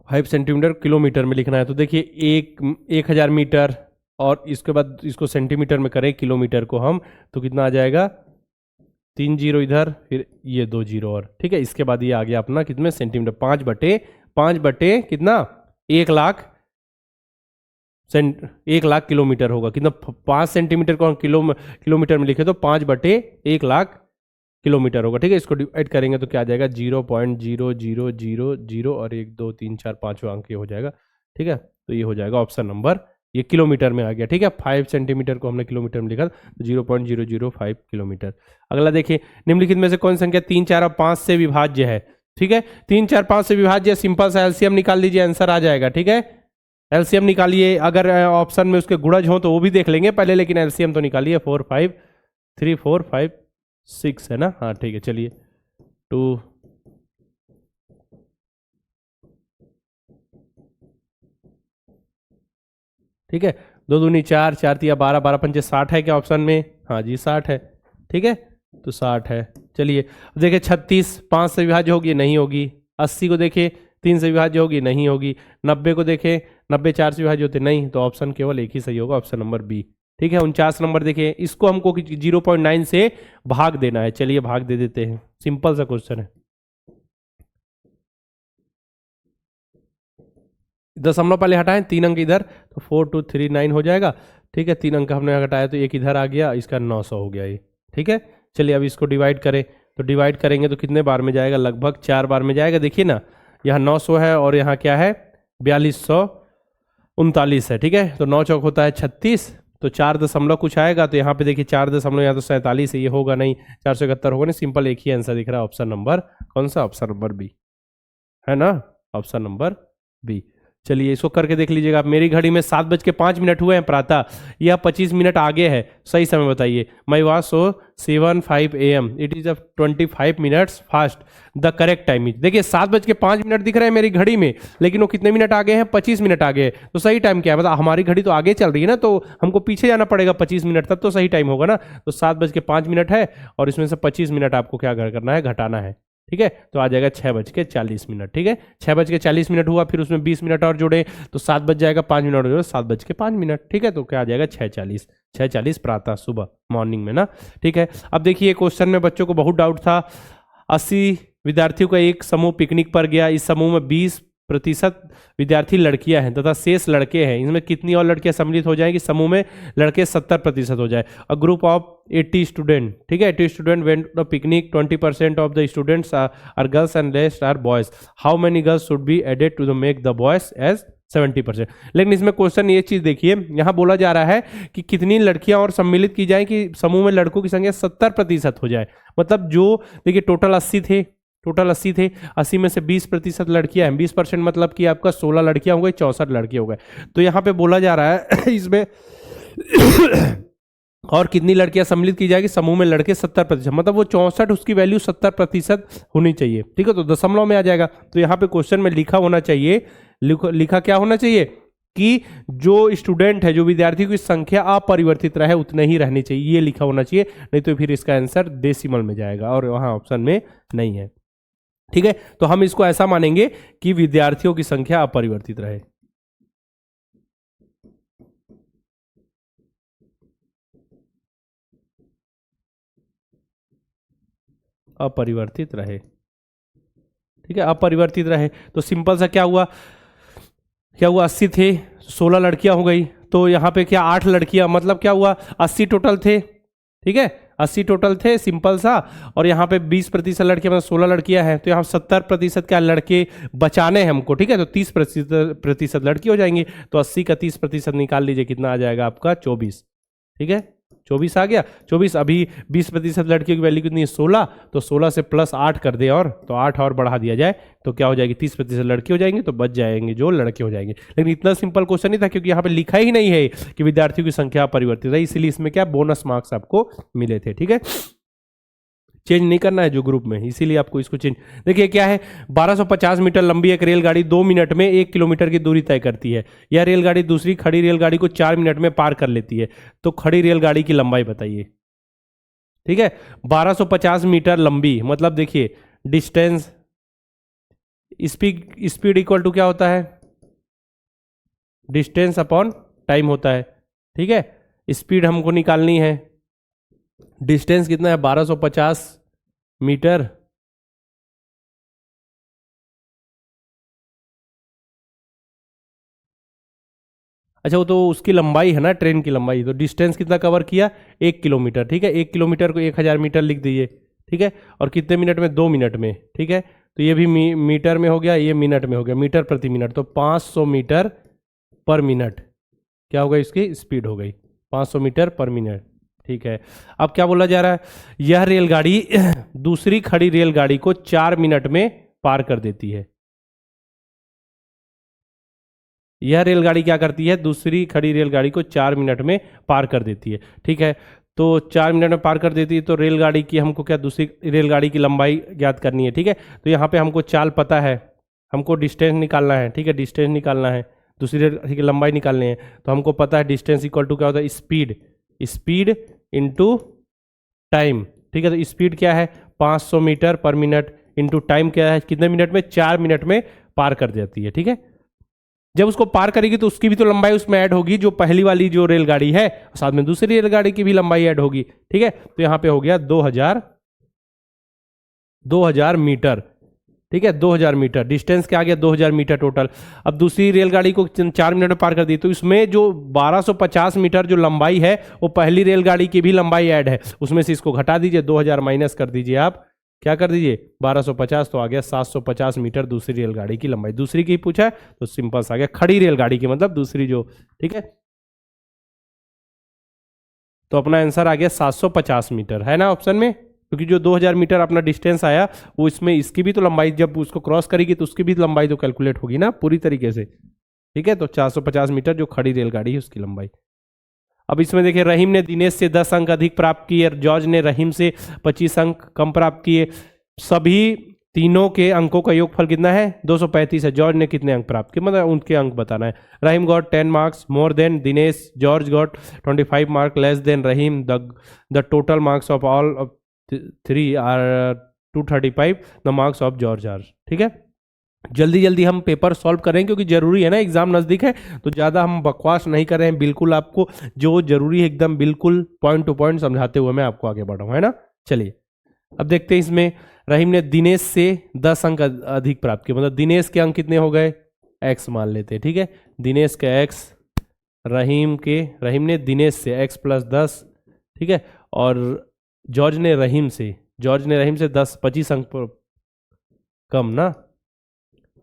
फाइव सेंटीमीटर किलोमीटर में लिखना है, तो देखिए 1000 मीटर, और इसके बाद इसको सेंटीमीटर में करें किलोमीटर को हम, तो कितना आ जाएगा? 3 जीरो इधर, फिर ये 2 जीरो और, ठीक है, इसके बाद ये आ गया अपना कितने सेंटीमीटर? 5/5 कितना? 1 लाख 1 लाख किलोमीटर होगा, कितना? 5 सेंटीमीटर को हम किलोमीटर में लिखे तो 5/1 लाख किलोमीटर होगा, ठीक है। इसको डिवाइड करेंगे तो क्या आ जाएगा? 0.0000 और 1 2 3 4 5 अंक ये हो जाएगा, ठीक है, तो ये हो जाएगा ऑप्शन नंबर, ये किलोमीटर में आ गया, ठीक है, 5 सेंटीमीटर को हमने किलोमीटर में लिखा, 0.005 किलोमीटर। अगला देखिए, निम्नलिखित में से कौन संख्या 3 4 और 5 से विभाज्य है? ठीक है, 3 4 5 से विभाज्य, सिंपल सा एलसीएम निकाल लीजिए, आंसर आ जाएगा, ठीक है, एलसीएम निकालिए, अगर ऑप्शन में उसके गुणज हो तो वो भी देख लेंगे पहले, लेकिन एलसीएम तो निकालिए, 4 5 3 4 5 6 है ना, हाँ ठीक है, चलिए 2 ठीक है, 2 दूनी 4, 4 तिया 12, 12 पंचे 60 है क्या ऑप्शन में? हाँ जी 60 है। ठीक है, तो 60 है। चलिए देखिए 36 5 से विभाज्य होगी, नहीं होगी। 80 को देखें 3 से विभाज्य होगी, नहीं होगी। 90 को देखें 90 4 से विभाज्य होते, नहीं। तो ऑप्शन केवल एक ही सही होगा, ऑप्शन नंबर बी। ठीक है, 49 नंबर देखिए, इसको हमको 0.9 से भाग देना है। चलिए भाग दे देते हैं, सिंपल सा क्वेश्चन है। दशमलव पहले हटाएं, 3 अंक इधर, तो 4239 हो जाएगा। ठीक है, 3 अंक हमने हटाया तो एक इधर आ गया, इसका 900 हो गया ये। ठीक है, चलिए अब इसको डिवाइड करें, तो डिवाइड करेंगे तो कितने बार में जाएगा? लगभग 4 बार में जाएगा। देखिए ना, यहाँ 900 है और यहाँ क्या है? 4239 है। ठीक है, तो 9 चौक होता है 36, तो 4 दशमलव कुछ आएगा, तो यहाँ पे देखिए 4 दशमलव, यहाँ तो 47 है, ये होगा नहीं। 471 होगा नहीं, सिंपल एक ही आंसर दिख रहा है, ऑप्शन नंबर कौन सा? ऑप्शन नंबर बी है ना, ऑप्शन नंबर बी। चलिए इसको करके देख लीजिएगा। मेरी घड़ी में 7:05 हुए हैं प्रातः, यह 25 मिनट आगे है। सही समय बताइए। My watch so 7:05 AM, it is 25 minutes fast, the correct time is. देखिए 7:05 दिख रहे हैं मेरी घड़ी में, लेकिन वो कितने मिनट आगे हैं? 25 मिनट आगे है। तो सही टाइम क्या है? मतलब हमारी घड़ी तो आगे चल रही है ना, तो हमको पीछे जाना पड़ेगा 25 मिनट, तब तो सही टाइम होगा ना। तो 7:05 है और इसमें से 25 मिनट आपको क्या करना है? घटाना है। ठीक है, तो आ जाएगा 6:40। ठीक है, 6:40 हुआ, फिर उसमें 20 मिनट और जोड़े तो 7 बज जाएगा, 5 मिनट और जोड़े 7:05। ठीक है, तो क्या आ जाएगा? 6:40 प्रातः, सुबह, मॉर्निंग में ना। ठीक है, अब देखिए क्वेश्चन में बच्चों को बहुत डाउट था। 80 विद्यार्थियों का एक समूह पिकनिक पर गया। इस समूह में 20% विद्यार्थी लड़कियां हैं तथा शेष लड़के हैं। इसमें कितनी और लड़कियां सम्मिलित हो जाएंगी? समूह में लड़के 70% हो जाए। अ ग्रुप ऑफ 80 स्टूडेंट, ठीक है, 80 student went to picnic, 20% of the students are girls and rest are boys. How many girls should be added to the make the boys as 70%? लेकिन इसमें क्वेश्चन ये चीज देखिए, यहां बोला जा रहा है कि कितनी लड़कियां और सम्मिलित की जाए कि समूह में लड़कों की संख्या 70% हो जाए। मतलब जो देखिए टोटल 80 थे, 80 में से 20% लड़कियां हैं। 20% मतलब कि आपका 16 लड़कियां हो गई, 64 लड़के हो गए। तो यहां पे बोला जा रहा है इसमें और कितनी लड़कियां सम्मिलित की जाएगी? समूह में लड़के 70%, मतलब वो 64, उसकी वैल्यू 70% होनी चाहिए। ठीक है, तो दशमलव में आ जाएगा। तो यहाँ पे क्वेश्चन में लिखा होना चाहिए, लिखा क्या होना चाहिए कि जो स्टूडेंट है, जो विद्यार्थी की संख्या अपरिवर्तित रहे उतने ही रहनी चाहिए, ये लिखा होना चाहिए। नहीं तो फिर इसका आंसर डेसिमल में जाएगा और वहां ऑप्शन में नहीं है। ठीक है, तो हम इसको ऐसा मानेंगे कि विद्यार्थियों की संख्या अपरिवर्तित रहे। अपरिवर्तित रहे। ठीक है, अपरिवर्तित रहे तो सिंपल सा क्या हुआ? 80 थे, 16 लड़कियां हो गई, तो यहां पे क्या 8 लड़कियां, मतलब क्या हुआ? 80 टोटल थे। ठीक है, 80 टोटल थे, सिंपल सा। और यहाँ पे 20% लड़कियां, मतलब 16 लड़कियां हैं, तो यहाँ 70% क्या लड़के बचाने हैं हमको। ठीक है, तो 30% लड़की हो जाएंगी। तो 80 का 30% निकाल लीजिए, कितना आ जाएगा आपका? 24। ठीक है, 24 आ गया। 24, अभी 20% लड़कियों की वैल्यू कितनी है? 16, तो 16 से प्लस 8 कर दे, और तो 8 और बढ़ा दिया जाए तो क्या हो जाएगी? 30% लड़की हो जाएंगे, तो बच जाएंगे जो लड़के हो जाएंगे। लेकिन इतना सिंपल क्वेश्चन नहीं था, क्योंकि यहाँ पे लिखा ही नहीं है कि विद्यार्थियों की संख्या परिवर्तित है, इसीलिए इसमें क्या बोनस मार्क्स आपको मिले थे। ठीक है, चेंज नहीं करना है जो ग्रुप में, इसीलिए आपको इसको चेंज। देखिए क्या है, 1250 मीटर लंबी एक रेलगाड़ी 2 मिनट में 1 किलोमीटर की दूरी तय करती है। यह रेलगाड़ी दूसरी खड़ी रेलगाड़ी को 4 मिनट में पार कर लेती है। तो खड़ी रेलगाड़ी की लंबाई बताइए। ठीक है, 1250 मीटर लंबी, मतलब देखिए डिस्टेंस, स्पीड इक्वल टू क्या होता है? डिस्टेंस अपॉन टाइम होता है। ठीक है, स्पीड हमको निकालनी है। डिस्टेंस कितना है? 1250 मीटर। अच्छा, वो तो उसकी लंबाई है ना, ट्रेन की लंबाई। तो डिस्टेंस कितना कवर किया? 1 किलोमीटर। ठीक है, 1 किलोमीटर को 1000 मीटर लिख दीजिए। ठीक है, और कितने मिनट में? 2 मिनट में। ठीक है, तो ये भी मीटर में हो गया, ये मिनट में हो गया, मीटर प्रति मिनट। तो 500 मीटर पर मिनट क्या होगा? इसकी स्पीड हो गई 500 मीटर पर मिनट। ठीक है, अब क्या बोला जा रहा है? यह रेलगाड़ी दूसरी खड़ी रेलगाड़ी को 4 मिनट में पार कर देती है। यह रेलगाड़ी क्या करती है? दूसरी खड़ी रेलगाड़ी को 4 मिनट में पार कर देती है। ठीक है, तो 4 मिनट में पार कर देती है, तो रेलगाड़ी की हमको क्या? दूसरी रेलगाड़ी की लंबाई ज्ञात करनी है। ठीक है, तो यहाँ पे हमको चाल पता है, हमको डिस्टेंस निकालना है। ठीक है, डिस्टेंस निकालना है, दूसरी रेलगाड़ी की लंबाई निकालनी है तो हमको पता है डिस्टेंस इक्वल टू क्या होता है, स्पीड, स्पीड इंटू टाइम। ठीक है, तो स्पीड क्या है 500 मीटर पर मिनट, इंटू टाइम क्या है कितने मिनट में, 4 मिनट में पार कर जाती है। ठीक है, जब उसको पार करेगी तो उसकी भी तो लंबाई उसमें ऐड होगी, जो पहली वाली जो रेलगाड़ी है, साथ में दूसरी रेलगाड़ी की भी लंबाई ऐड होगी। ठीक है, तो यहां पे हो गया 2000 मीटर। ठीक है, 2000 मीटर डिस्टेंस क्या आ गया, 2000 मीटर टोटल। अब दूसरी रेलगाड़ी को 4 मिनट में पार कर दी, तो इसमें जो 1250 मीटर जो लंबाई है वो पहली रेलगाड़ी की भी लंबाई ऐड है, उसमें से इसको घटा दीजिए, 2000 माइनस कर दीजिए, आप क्या कर दीजिए 1250, तो आ गया 750 मीटर दूसरी रेलगाड़ी की लंबाई। दूसरी की पूछा है तो सिंपल सा आ गया, खड़ी रेलगाड़ी की मतलब दूसरी जो। ठीक है, तो अपना आंसर आ गया 750 मीटर, है ना ऑप्शन में, क्योंकि जो 2000 मीटर अपना डिस्टेंस आया वो इसमें इसकी भी तो लंबाई, जब उसको क्रॉस करेगी तो उसकी भी लंबाई तो कैलकुलेट होगी ना पूरी तरीके से। ठीक है, तो 450 मीटर जो खड़ी रेलगाड़ी है उसकी लंबाई। अब इसमें देखिए, रहीम ने दिनेश से 10 अंक अधिक प्राप्त किए, जॉर्ज ने रहीम से 25 अंक कम प्राप्त किए। सभी तीनों के अंकों का योगफल कितना है, 235 है। जॉर्ज ने कितने अंक प्राप्त किए, मतलब उनके अंक बताना है। Rahim got 10 marks more than Dinesh, George got 25 mark less than Rahim, the total marks of all of 3 are 235, the marks of George are. ठीक है, जल्दी जल्दी हम पेपर सॉल्व करें क्योंकि जरूरी है ना, एग्जाम नजदीक है, तो ज़्यादा हम बकवास नहीं कर रहे हैं, बिल्कुल आपको जो जरूरी है एकदम बिल्कुल पॉइंट टू पॉइंट समझाते हुए मैं आपको आगे बढ़ाऊँ, है ना। चलिए अब देखते हैं, इसमें रहीम ने दिनेश से 10 अंक अधिक प्राप्त किए, मतलब दिनेश के अंक कितने हो गए, एक्स मान लेते हैं। ठीक है, दिनेश के एक्स, रहीम ने दिनेश से x प्लस 10। ठीक है, और जॉर्ज ने रहीम से 25 अंक कम ना,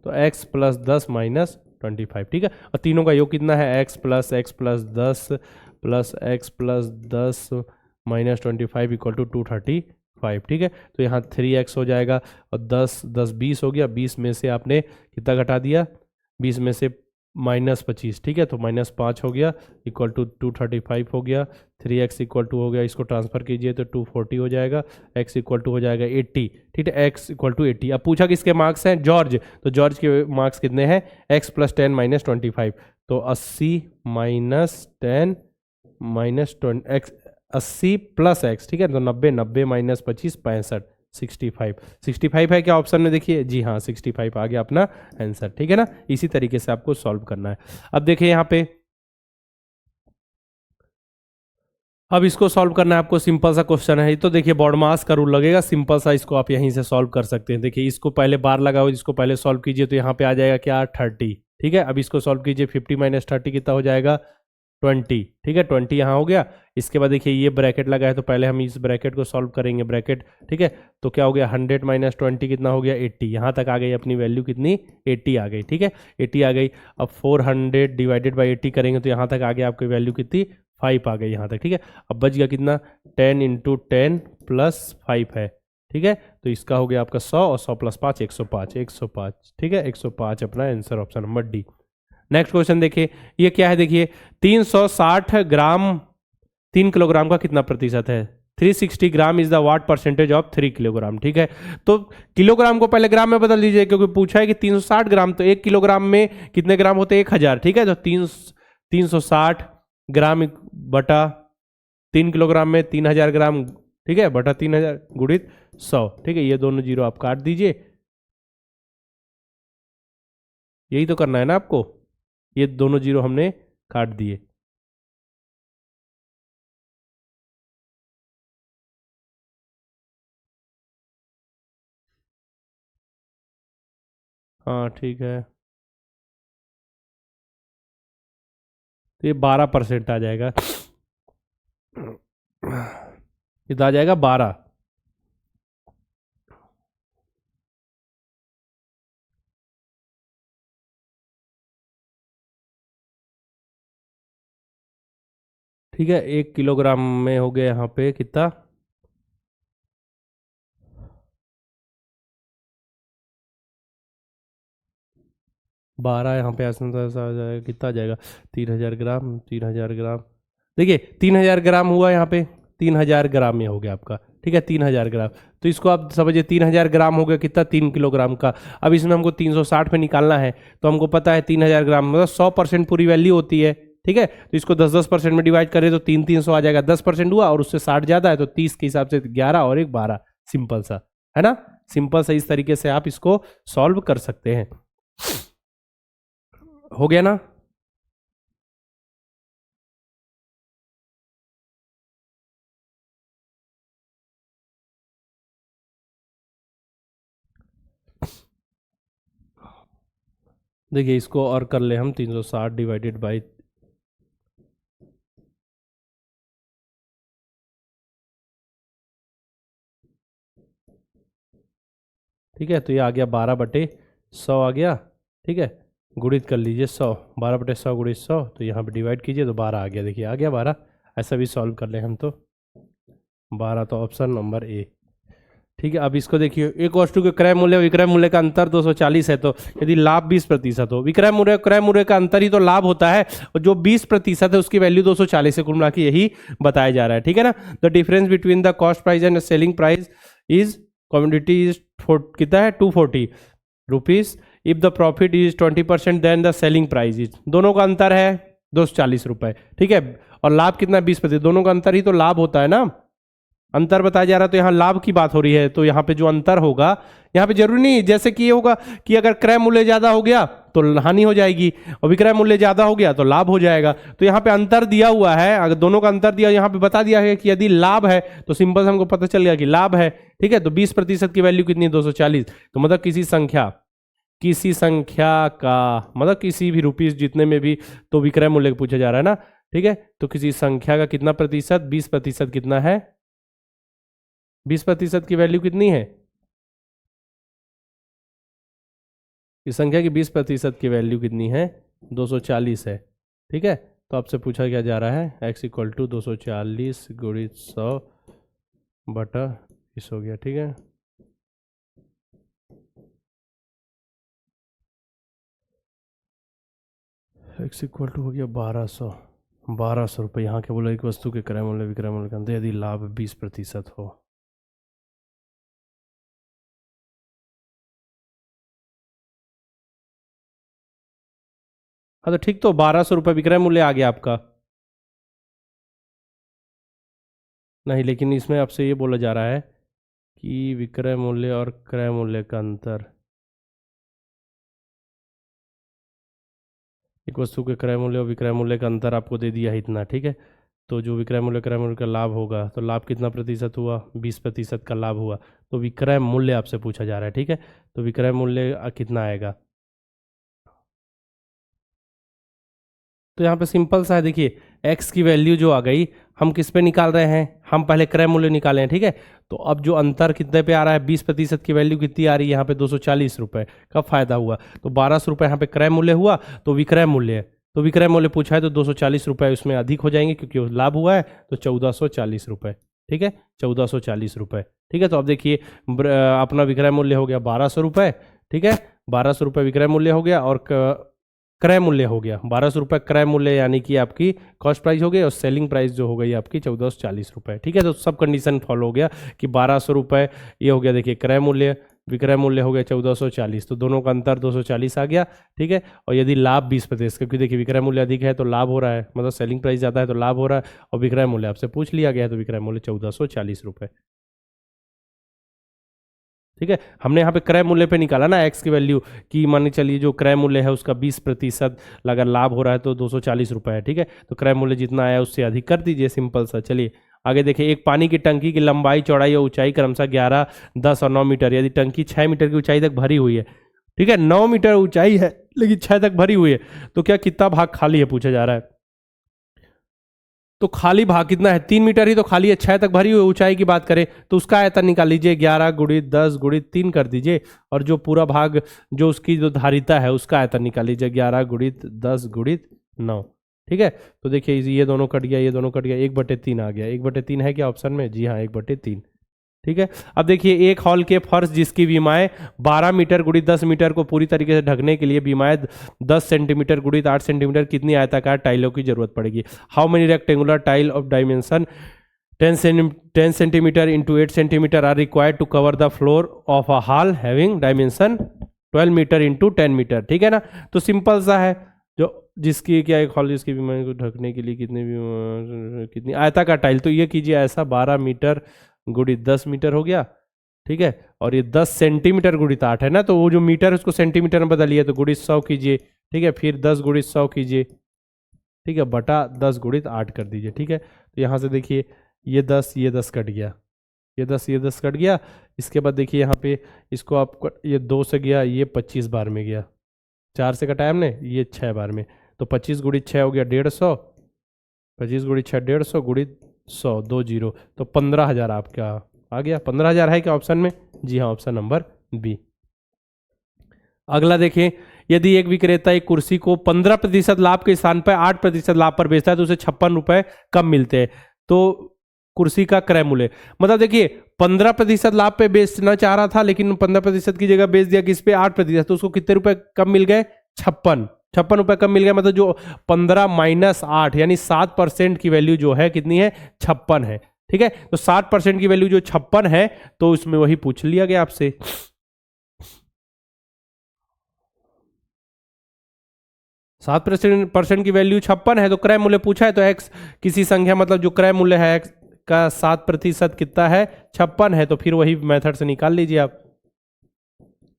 तो x प्लस 10 माइनस 25। ठीक है, और तीनों का योग कितना है, x plus 10 plus x plus 10 minus 25 equal to 235। ठीक है, तो यहाँ 3x हो जाएगा, और 10 10 20 हो गया, 20 में से आपने कितना घटा दिया, 20 में से -25। ठीक है, तो -5 हो गया इक्वल टू 235 हो गया, 3x इक्वल टू हो गया, इसको ट्रांसफर कीजिए तो 240 हो जाएगा, x इक्वल टू हो जाएगा 80। ठीक है, x इक्वल टू 80। अब पूछा किसके मार्क्स हैं, जॉर्ज, तो जॉर्ज के मार्क्स कितने हैं, x प्लस 10 माइनस 25, तो 80 माइनस 10 माइनस 20, 80 प्लस x। ठीक है, तो 90 90 माइनस 25 65, 65 है क्या ऑप्शन में, देखिए जी हाँ 65 आ गया अपना आंसर। ठीक है ना, इसी तरीके से आपको सॉल्व करना है। अब देखिए यहाँ पे, अब इसको सॉल्व करना है आपको, सिंपल सा क्वेश्चन है तो देखिए बॉडमास का रूल लगेगा, सिंपल सा, इसको आप यहीं से सॉल्व कर सकते हैं। देखिए इसको पहले बार लगा हो, इसको पहले सॉल्व कीजिए तो यहाँ पे आ जाएगा क्या 30। ठीक है, अब इसको सॉल्व कीजिए, 50 माइनस 30 कितना हो जाएगा 20। ठीक है, 20 यहाँ हो गया। इसके बाद देखिए ये ब्रैकेट लगा है तो पहले हम इस ब्रैकेट को सॉल्व करेंगे, ब्रैकेट। ठीक है, तो क्या हो गया 100 माइनस 20 कितना हो गया 80, यहाँ तक आ गई अपनी वैल्यू कितनी 80 आ गई। ठीक है, 80 आ गई। अब 400 डिवाइडेड बाई 80 करेंगे तो यहाँ तक आ गया आपकी वैल्यू कितनी 5 आ गई यहाँ तक। ठीक है, अब बच गया कितना 10 इंटू 10 प्लस 5 है। ठीक है, तो इसका हो गया आपका 100, और 100 प्लस 5 105। ठीक है, 105 अपना answer, option number D. Next question देखिए, ये क्या है, देखिए 360 ग्राम 3 किलोग्राम का कितना प्रतिशत है, 360 gram is the what percentage of 3 kilogram. ठीक है, तो किलोग्राम को पहले ग्राम में बदल दीजिए, क्योंकि पूछा है कि 360 ग्राम, तो 1 किलोग्राम में कितने ग्राम होते हैं 1000। ठीक है, तो 360 ग्राम बटा 3 किलोग्राम में 3000 ग्राम। ठीक है, बटा 3000 गुणित 100। ठीक है, ये दोनों जीरो आप काट दीजिए, यही तो करना है ना आपको, ये दोनों जीरो हमने काट दिए। हाँ ठीक है, तो ये 12% आ जाएगा, कितना आ जाएगा 12। ठीक है, 1 किलोग्राम में हो गया यहाँ पे कितना 12, यहाँ पे ऐसा आ जाएगा, कितना आ जाएगा 3000 ग्राम, 3000 ग्राम। देखिए 3000 ग्राम हुआ यहाँ पे, 3000 ग्राम में हो गया आपका। ठीक है, 3000 ग्राम। तो इसको आप समझिए 3000 ग्राम हो गया कितना, 3 किलोग्राम का। अब इसमें हमको 360 में निकालना है, तो हमको पता है 3000 ग्राम मतलब 100% पूरी वैल्यू होती है, ठीक है। तो इसको 10-10% में डिवाइड करें तो 3-300 आ जाएगा, 10% हुआ, और उससे 60 ज़्यादा है तो 30 के हिसाब से 11 और 1 12, सिंपल सा है ना। सिंपल सा इस तरीके से आप इसको सॉल्व कर सकते हैं। हो गया ना। देखिए इसको और कर ले हम, 360 डिवाइडेड बाई, ठीक है, तो ये आ गया 12/100 आ गया, ठीक है। गुणित कर लीजिए 100, 12/100 गुणित 100, तो यहाँ पे डिवाइड कीजिए तो 12 आ गया। देखिए आ गया 12। ऐसा भी सॉल्व कर ले हम तो 12, तो ऑप्शन नंबर ए, ठीक है। अब इसको देखिए, एक वस्तु के क्रय मूल्य विक्रय मूल्य का अंतर 240 है, तो यदि लाभ 20% हो, विक्रय मूल्य क्रय मूल्य का अंतर ही तो लाभ होता है, और जो 20% है उसकी वैल्यू 240 है, कुल मिला के यही बताया जा रहा है, ठीक है ना। The difference between the cost price and selling price is commodity is कितना है 240 rupees. If the profit is 20% then the selling price is, दोनों का अंतर है 240 रुपए, ठीक है। और लाभ कितना 20%, दोनों का अंतर ही तो लाभ होता है ना, अंतर बताया जा रहा है, तो यहाँ लाभ की बात हो रही है, तो यहाँ पे जो अंतर होगा, यहाँ पे जरूरी नहीं जैसे कि ये होगा कि अगर क्रय मूल्य ज्यादा हो गया तो हानि हो जाएगी, और विक्रय मूल्य ज्यादा हो गया तो लाभ हो जाएगा। तो यहाँ पे अंतर दिया हुआ है, अगर दोनों का अंतर दिया, यहाँ पे बता दिया है कि यदि लाभ है तो सिंपल हमको पता चल गया कि लाभ है, ठीक है। तो 20% की वैल्यू कितनी, 240। तो मतलब किसी संख्या का मतलब किसी भी रुपीस जितने में भी, तो विक्रय मूल्य पूछा जा रहा है ना, ठीक है। तो किसी संख्या का कितना प्रतिशत, 20% कितना है, 20% की वैल्यू कितनी है, इस संख्या की 20% की वैल्यू कितनी है, 240 है, ठीक है। तो आपसे पूछा क्या जा रहा है, x इक्वल टू 240 गुणित 100/20 हो गया, ठीक है। x इक्वल टू हो गया 1200 रुपये। यहाँ क्या बोला, एक वस्तु के क्रय मूल्य विक्रय मूल्य का अंतर यदि लाभ 20% हो। हाँ तो ठीक, तो 1200 रुपये विक्रय मूल्य आ गया आपका। नहीं, लेकिन इसमें आपसे ये बोला जा रहा है कि विक्रय मूल्य और क्रय मूल्य का अंतर, एक वस्तु के क्रय मूल्य और विक्रय मूल्य का अंतर आपको दे दिया है इतना, ठीक है। तो जो विक्रय मूल्य क्रय मूल्य का लाभ होगा, तो लाभ कितना प्रतिशत हुआ, 20% का लाभ हुआ, तो विक्रय मूल्य आपसे पूछा जा रहा है, ठीक है। तो विक्रय मूल्य कितना आएगा, तो यहाँ पे सिंपल सा है, देखिए x की वैल्यू जो आ गई, हम किस पे निकाल रहे हैं, हम पहले क्रय मूल्य निकाले हैं, ठीक है। तो अब जो अंतर कितने पे आ रहा है, 20% की वैल्यू कितनी आ रही है यहाँ पे, 240 रुपये का फायदा हुआ, तो 1200 रुपये यहाँ पे क्रय मूल्य हुआ, तो विक्रय मूल्य, तो विक्रय मूल्य पूछा है तो 240 रुपये उसमें अधिक हो जाएंगे क्योंकि लाभ हुआ है, तो 1440 रुपये, ठीक है, 1440 रुपये, ठीक है। तो अब देखिए अपना विक्रय मूल्य हो गया 1200 रुपये, ठीक है, 1200 रुपये विक्रय मूल्य हो गया, और क्रय मूल्य हो गया 1200 रुपये क्रय मूल्य, यानी कि आपकी कॉस्ट प्राइस हो गई, और सेलिंग प्राइस जो हो गई आपकी 1440 रुपये, ठीक है। तो सब कंडीशन फॉलो हो गया कि 1200 रुपये ये हो गया, देखिए क्रय मूल्य, विक्रय मूल्य हो गया 1440, तो दोनों का अंतर 240 आ गया, ठीक है। और यदि लाभ 20%, क्योंकि देखिए विक्रय मूल्य अधिक है तो लाभ हो रहा है, मतलब सेलिंग प्राइस ज़्यादा है तो लाभ हो रहा है, और विक्रय मूल्य आपसे पूछ लिया गया है तो विक्रय मूल्य 1440 रुपये, ठीक है। हमने यहाँ पे क्रय मूल्य पे निकाला ना x की वैल्यू, कि मान चलिए जो क्रय मूल्य है उसका 20% अगर लाभ हो रहा है तो 240 रुपये है, ठीक है। तो क्रय मूल्य जितना आया उससे अधिक कर दीजिए, सिंपल सा। चलिए आगे देखिए, एक पानी की टंकी की लंबाई चौड़ाई और ऊंचाई क्रमशः 11, 10 और 9 मीटर, यदि टंकी 6 मीटर की ऊंचाई तक भरी हुई है, ठीक है, 9 मीटर ऊंचाई है लेकिन 6 तक भरी हुई है, तो क्या कितना भाग खाली है पूछा जा रहा है। तो खाली भाग कितना है, 3 मीटर ही तो खाली है, 6 तक भरी हुई ऊंचाई की बात करें तो उसका आयतन निकाल लीजिए, 11 गुणित 10 गुणित 3 कर दीजिए, और जो पूरा भाग जो उसकी जो धारिता है उसका आयतन निकाल लीजिए, 11 गुणित 10 गुणित 9, ठीक है। तो देखिए ये दोनों कट गया, ये दोनों कट गया, 1/3 आ गया, 1/3 है क्या ऑप्शन में, जी हाँ 1/3, ठीक है। अब देखिए एक हॉल के फर्श जिसकी बीमाएं 12 मीटर गुणित 10 मीटर को पूरी तरीके से ढकने के लिए बीमाएं 10 सेंटीमीटर गुणित 8 सेंटीमीटर कितनी आयताकार टाइलों की जरूरत पड़ेगी। How many rectangular tile of dimension 10 centimetre into 8 centimetre are required to cover the floor of a hall having dimension 12 metre into 10 metre, ठीक है ना। तो सिंपल सा है, जो जिसकी क्या एक हॉल जिसकी बीमारी को ढकने के लिए कितनी आयता का टाइल, तो ये कीजिए ऐसा 12 मीटर गुणित 10 मीटर हो गया, ठीक है। और ये 10 सेंटीमीटर गुणित 8 है ना, तो वो जो मीटर है उसको सेंटीमीटर में बदलिए, तो गुणित 100 कीजिए, ठीक है। फिर 10 गुणित 100 कीजिए, ठीक है, बटा 10 गुणित 8 कर दीजिए, ठीक है। तो यहाँ से देखिए ये 10 कट गया, ये 10 कट गया। इसके बाद देखिए यहाँ पे इसको आप ये 2 से गया, ये 25 बार में गया, 4 से कटाया हमने, ये 6 बार में, तो 25 गुणित 6 हो गया 150, 25 गुणित 6 150 गुणित 100 2 0, तो 15,000 आपका आ गया। 15,000 है क्या ऑप्शन में? जी हाँ, ऑप्शन नंबर बी। अगला देखें, यदि एक विक्रेता एक कुर्सी को 15% लाभ के स्थान पर 8% लाभ पर बेचता है तो उसे 56 रुपए कम मिलते हैं। तो कुर्सी का क्रय मूल्य, मतलब देखिए 15% लाभ पे बेचना चाह रहा था, लेकिन 15% की जगह बेच दिया किस पे? 8%, तो उसको कितने रुपए कम मिल गए? 56 रुपए कम मिल गए। मतलब जो 15 माइनस 8 यानी 7% की वैल्यू जो है कितनी है? 56 है, ठीक है। तो 7% की वैल्यू जो 56 है, तो उसमें वही पूछ लिया गया आपसे। 7% की वैल्यू 56 है, तो क्रय मूल्य पूछा है, तो एक्स किसी संख्या, मतलब जो क्रय मूल्य है एक्स का 7% कितना है? 56 है, तो फिर वही मेथड से निकाल लीजिए आप।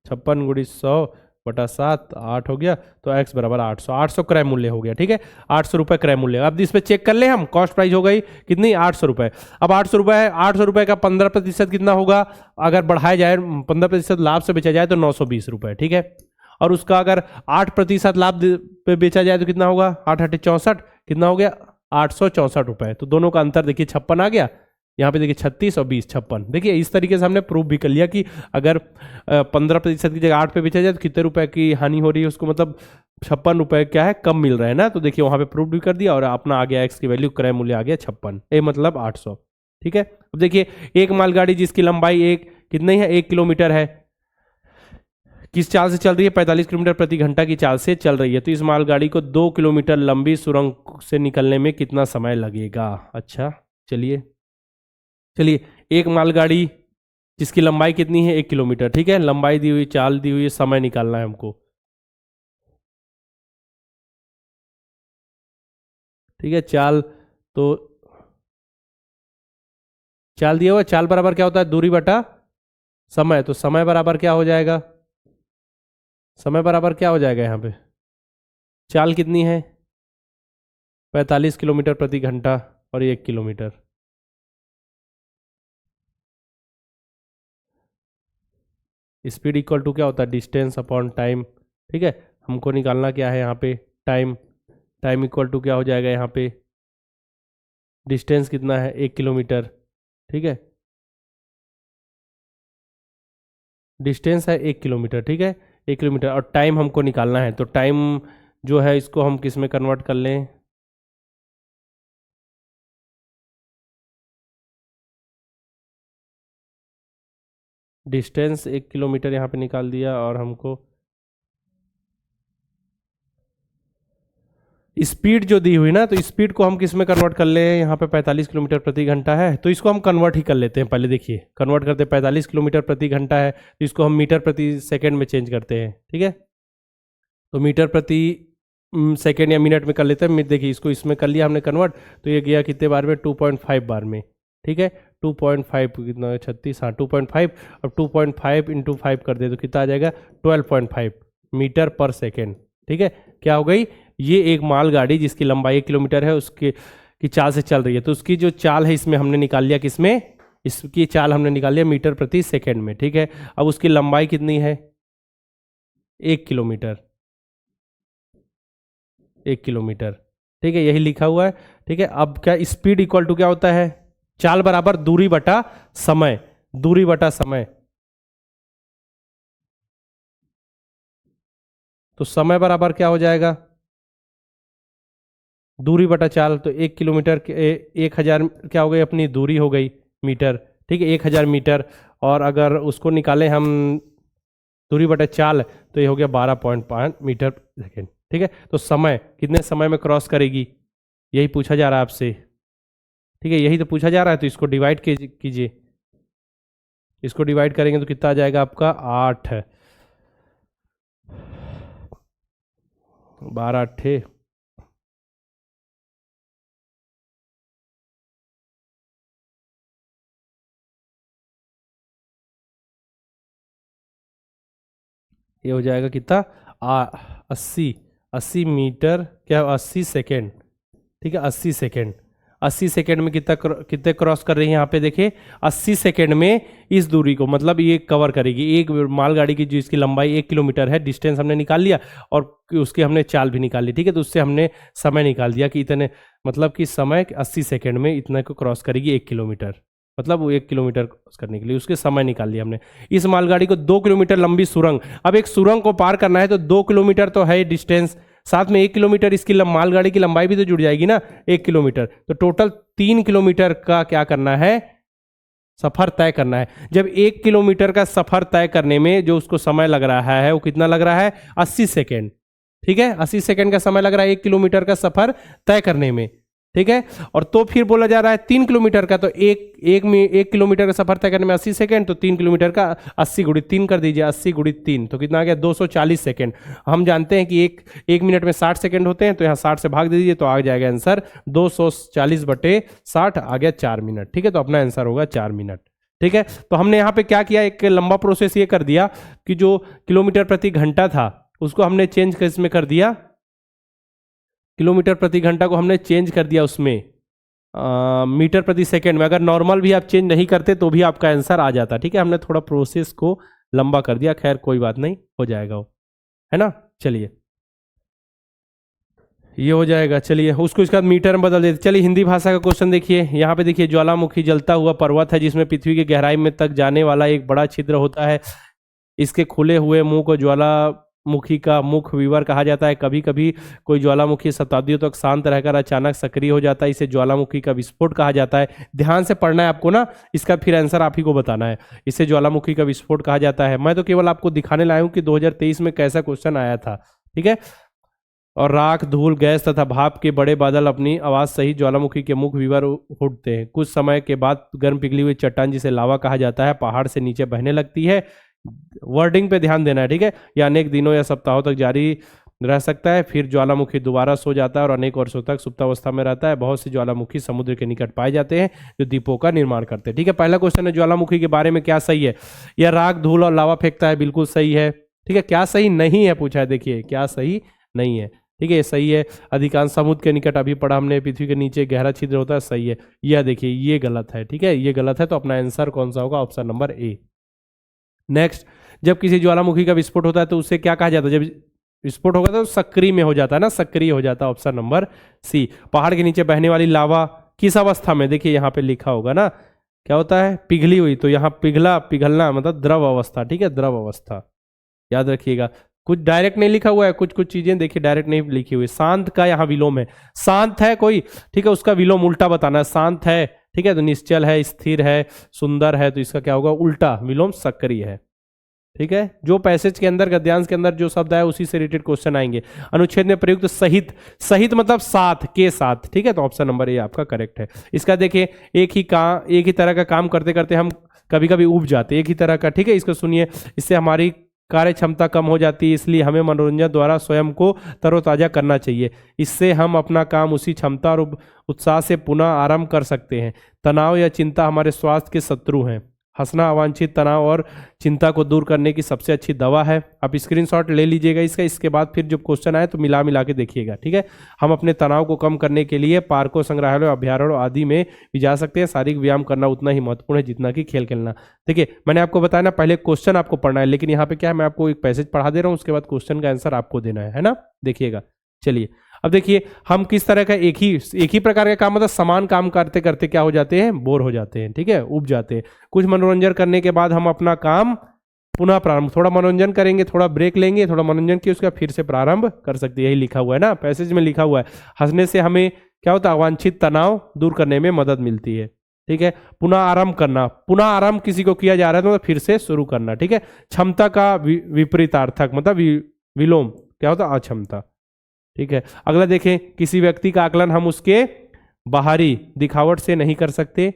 56 गुणित 100 बटा 7 8 हो गया, तो x बराबर 800 क्रय मूल्य हो गया, ठीक है। 800 रुपए क्रय मूल्य। अब इस पे चेक कर ले हम, कॉस्ट प्राइस हो गई कितनी? 800 रुपए। अब 800 रुपए है, 800 रुपए का 15% कितना होगा? अगर बढ़ाया जाए 15% लाभ से बेचा जाए तो 920 रुपए, ठीक है। और उसका अगर 8% लाभ पे बेचा जाए तो कितना होगा? 8 8 64, कितना हो गया? 864 रुपए। तो दोनों का अंतर देखिए 56 आ गया, यहाँ पे देखिए 36 और 20 56। देखिए इस तरीके से हमने प्रूव भी कर लिया कि अगर 15% की जगह 8 पे बेचा जाए तो कितने रुपए की हानि हो रही है उसको, मतलब 56 रुपए क्या है? कम मिल रहा है ना। तो देखिए वहां पे प्रूव भी कर दिया और अपना आ गया एक्स की वैल्यू, क्रय मूल्य आ गया 56, ए मतलब 800, ठीक है। अब देखिए एक मालगाड़ी जिसकी लंबाई कितनी है? 1 किलोमीटर है, किस चाल से चल रही है? 45 किलोमीटर प्रति घंटा की चाल से चल रही है। तो इस मालगाड़ी को 2 किलोमीटर लंबी सुरंग से निकलने में कितना समय लगेगा? अच्छा चलिए एक मालगाड़ी जिसकी लंबाई कितनी है? 1 किलोमीटर, ठीक है। लंबाई दी हुई, चाल दी हुई, समय निकालना है हमको, ठीक है। तो चाल दिया हुआ, चाल बराबर क्या होता है? दूरी बटा समय। तो समय बराबर क्या हो जाएगा? समय बराबर क्या हो जाएगा यहाँ पे? चाल कितनी है? 45 किलोमीटर प्रति घंटा और 1 किलोमीटर। स्पीड इक्वल टू क्या होता है? डिस्टेंस अपॉन टाइम, ठीक है। हमको निकालना क्या है यहाँ पे? टाइम। टाइम इक्वल टू क्या हो जाएगा यहाँ पे? डिस्टेंस कितना है? 1 किलोमीटर, ठीक है। डिस्टेंस है 1 किलोमीटर, ठीक है, 1 किलोमीटर। और टाइम हमको निकालना है, तो टाइम जो है इसको हम किस में कन्वर्ट कर लें? डिस्टेंस 1 किलोमीटर यहाँ पे निकाल दिया, और हमको स्पीड जो दी हुई ना, तो स्पीड को हम किस में कन्वर्ट कर ले? यहाँ पे 45 किलोमीटर प्रति घंटा है, तो इसको हम कन्वर्ट ही कर लेते हैं। पहले देखिए कन्वर्ट करते हैं, 45 किलोमीटर प्रति घंटा है तो इसको हम मीटर प्रति सेकंड में चेंज करते हैं, ठीक है। तो मीटर प्रति सेकंड या मिनट में कर लेते हैं। देखिए इसको इसमें कर लिया हमने कन्वर्ट, तो ये गया कितने बार में? 2.5 बार में, ठीक है। 2.5 कितना? 36, हाँ 2.5। अब 2.5 इंटू 5 कर दे तो कितना आ जाएगा? 12.5 मीटर पर सेकेंड, ठीक है। क्या हो गई? ये एक मालगाड़ी जिसकी लंबाई 1 किलोमीटर है, उसके की चाल से चल रही है, तो उसकी जो चाल है इसमें हमने निकाल लिया, किसमें? इसकी चाल हमने निकाल लिया मीटर प्रति सेकेंड में, ठीक है। अब उसकी लंबाई कितनी है? 1 किलोमीटर, 1 किलोमीटर, ठीक है, यही लिखा हुआ है, ठीक है। अब क्या स्पीड इक्वल टू क्या होता है? चाल बराबर दूरी बटा समय, दूरी बटा समय। तो समय बराबर क्या हो जाएगा? दूरी बटा चाल। तो 1 किलोमीटर के 1000 क्या हो गई? अपनी दूरी हो गई मीटर, ठीक है, 1000 मीटर। और अगर उसको निकालें हम दूरी बटा चाल, तो ये हो गया 12.5 मीटर सेकेंड, ठीक है। तो समय कितने समय में क्रॉस करेगी? यही पूछा जा रहा है आपसे। ठीक है, यही तो पूछा जा रहा है, तो इसको डिवाइड कीजिए। इसको डिवाइड करेंगे तो कितना आ जाएगा आपका 8 है, 12 अट्ठे, ये हो जाएगा कितना 80, 80 मीटर, क्या 80 सेकेंड। ठीक है, 80 सेकेंड, 80 सेकेंड में कितने क्रॉस कर रही है यहाँ पे देखिए, 80 सेकेंड में इस दूरी को, मतलब ये कवर करेगी। एक मालगाड़ी की जिसकी लंबाई 1 किलोमीटर है, डिस्टेंस हमने निकाल लिया और उसकी हमने चाल भी निकाल ली। ठीक है, तो उससे हमने समय निकाल दिया कि इतने, मतलब कि समय 80 सेकेंड में इतने को क्रॉस करेगी 1 किलोमीटर, मतलब वो 1 किलोमीटर क्रॉस करने के लिए उसके समय निकाल लिया हमने। इस मालगाड़ी को 2 किलोमीटर लंबी सुरंग, अब एक सुरंग को पार करना है तो 2 किलोमीटर तो है डिस्टेंस, साथ में 1 किलोमीटर इसकी मालगाड़ी की लंबाई भी तो जुड़ जाएगी ना 1 किलोमीटर, तो टोटल 3 किलोमीटर का क्या करना है, सफर तय करना है। जब 1 किलोमीटर का सफर तय करने में जो उसको समय लग रहा है वो कितना लग रहा है, 80 सेकेंड। ठीक है, 80 सेकेंड का समय लग रहा है 1 किलोमीटर का सफर तय करने में। ठीक है, और तो फिर बोला जा रहा है 3 किलोमीटर का, तो एक किलोमीटर का सफर तय करने में 80 सेकेंड, तो 3 किलोमीटर का 80 गुणित 3 कर दीजिए, 80 गुणित 3 तो कितना आ गया 240 सेकेंड। हम जानते हैं कि एक मिनट में 60 सेकेंड होते हैं, तो यहाँ 60 से भाग दे दीजिए तो आ जाएगा आंसर 240/60, आ गया 4 मिनट। ठीक है, तो अपना आंसर होगा 4 मिनट। ठीक है, तो हमने यहाँ पे क्या किया, एक लंबा प्रोसेस ये कर दिया कि जो किलोमीटर प्रति घंटा था उसको हमने चेंज किस में कर दिया, किलोमीटर प्रति घंटा को हमने चेंज कर दिया उसमें मीटर प्रति सेकंड में। अगर नॉर्मल भी आप चेंज नहीं करते तो भी आपका आंसर आ जाता। ठीक है, हमने थोड़ा प्रोसेस को लंबा कर दिया, खैर कोई बात नहीं, हो जाएगा वो, है ना। चलिए ये हो जाएगा, चलिए उसको इसका मीटर में बदल देते। चलिए हिंदी भाषा का क्वेश्चन देखिए, यहाँ पे देखिए ज्वालामुखी जलता हुआ पर्वत है जिसमें पृथ्वी की गहराई में तक जाने वाला एक बड़ा छिद्र होता है। इसके खुले हुए मुंह को ज्वालामुखी का मुख विवर कहा जाता है। कभी कभी कोई ज्वालामुखी शताब्दियों तक शांत रहकर अचानक सक्रिय हो जाता है, इसे ज्वालामुखी का विस्फोट कहा जाता है। ध्यान से पढ़ना है आपको ना, इसका फिर आंसर आप ही को बताना है। इसे ज्वालामुखी का विस्फोट कहा जाता है। मैं तो केवल आपको दिखाने लाया हूं कि 2023 में कैसा क्वेश्चन आया था। ठीक है, और राख, धूल, गैस तथा भाप के बड़े बादल अपनी आवाज सहित ज्वालामुखी के मुख विवर उठते हैं। कुछ समय के बाद गर्म पिघली हुई चट्टान, जिसे लावा कहा जाता है, पहाड़ से नीचे बहने लगती है। वर्डिंग पे ध्यान देना है। ठीक है, यह अनेक दिनों या सप्ताहों तक जारी रह सकता है। फिर ज्वालामुखी दोबारा सो जाता है और अनेक वर्षों तक सुप्तावस्था में रहता है। बहुत से ज्वालामुखी समुद्र के निकट पाए जाते हैं जो द्वीपों का निर्माण करते हैं। ठीक है, पहला क्वेश्चन है ज्वालामुखी के बारे में क्या सही है। यह राख, धूल और लावा फेंकता है, बिल्कुल सही है। ठीक है, क्या सही नहीं है पूछा है, देखिए क्या सही नहीं है। ठीक है, ये सही है। अधिकांश समुद्र के निकट, अभी पढ़ा हमने, पृथ्वी के नीचे गहरा छिद्र होता है, सही है। यह देखिए ये गलत है। ठीक है, ये गलत है, तो अपना आंसर कौन सा होगा, ऑप्शन नंबर ए। नेक्स्ट, जब किसी ज्वालामुखी का विस्फोट होता है तो उसे क्या कहा जाता है, जब विस्फोट होगा तो सक्रिय में हो जाता है ना, सक्रिय हो जाता है, ऑप्शन नंबर सी। पहाड़ के नीचे बहने वाली लावा किस अवस्था में, देखिए यहाँ पे लिखा होगा ना, क्या होता है, पिघली हुई, तो यहाँ पिघलना मतलब द्रव अवस्था। ठीक है, द्रव अवस्था याद रखिएगा। कुछ डायरेक्ट नहीं लिखा हुआ है, कुछ कुछ चीजें देखिए डायरेक्ट नहीं लिखी हुई। शांत का यहाँ विलोम है, शांत है कोई, ठीक है, उसका विलोम उल्टा बताना है। शांत है, ठीक है, तो निश्चल है, स्थिर है, सुंदर है, तो इसका क्या होगा, उल्टा विलोम सक्रिय है। ठीक है, जो पैसेज के अंदर, गद्यांश के अंदर जो शब्द है उसी से रिलेटेड क्वेश्चन आएंगे। अनुच्छेद में प्रयुक्त सहित, सहित मतलब साथ, के साथ। ठीक है, तो ऑप्शन नंबर ए आपका करेक्ट है। इसका देखिए, एक ही तरह का काम करते करते हम कभी कभी उब जाते, एक ही तरह का। ठीक है, इसको सुनिए, इससे हमारी कार्य क्षमता कम हो जाती है, इसलिए हमें मनोरंजन द्वारा स्वयं को तरोताजा करना चाहिए। इससे हम अपना काम उसी क्षमता और उत्साह से पुनः आरंभ कर सकते हैं। तनाव या चिंता हमारे स्वास्थ्य के शत्रु हैं। हंसना अवांछित तनाव और चिंता को दूर करने की सबसे अच्छी दवा है। आप स्क्रीनशॉट ले लीजिएगा इसका, इसके बाद फिर जब क्वेश्चन आए तो मिला के देखिएगा। ठीक है, हम अपने तनाव को कम करने के लिए पार्कों, संग्रहालयों, अभ्यारण्यों आदि में भी जा सकते हैं। शारीरिक व्यायाम करना उतना ही महत्वपूर्ण है जितना कि खेल खेलना। देखिए, मैंने आपको बताया ना, पहले क्वेश्चन आपको पढ़ना है, लेकिन यहाँ पे क्या है, मैं आपको एक पैसेज पढ़ा दे रहा हूँ, उसके बाद क्वेश्चन का आंसर आपको देना है ना। देखिएगा, चलिए अब देखिए हम किस तरह का एक ही प्रकार का काम, मतलब समान काम करते करते क्या हो जाते हैं, बोर हो जाते हैं। ठीक है, उब जाते हैं। कुछ मनोरंजन करने के बाद हम अपना काम पुनः प्रारंभ, थोड़ा मनोरंजन करेंगे, थोड़ा ब्रेक लेंगे, थोड़ा मनोरंजन किया, उसका फिर से प्रारंभ कर सकते हैं। यही लिखा हुआ है ना, पैसेज में लिखा हुआ है। हंसने से हमें क्या होता है, अवांछित तनाव दूर करने में मदद मिलती है। ठीक है, पुनः आरंभ करना, पुनः आरंभ किसी को किया जा रहा है तो फिर से शुरू करना। ठीक है, क्षमता का विपरीतार्थक मतलब विलोम क्या होता है, अक्षमता। ठीक है, अगला देखें, किसी व्यक्ति का आकलन हम उसके बाहरी दिखावट से नहीं कर सकते।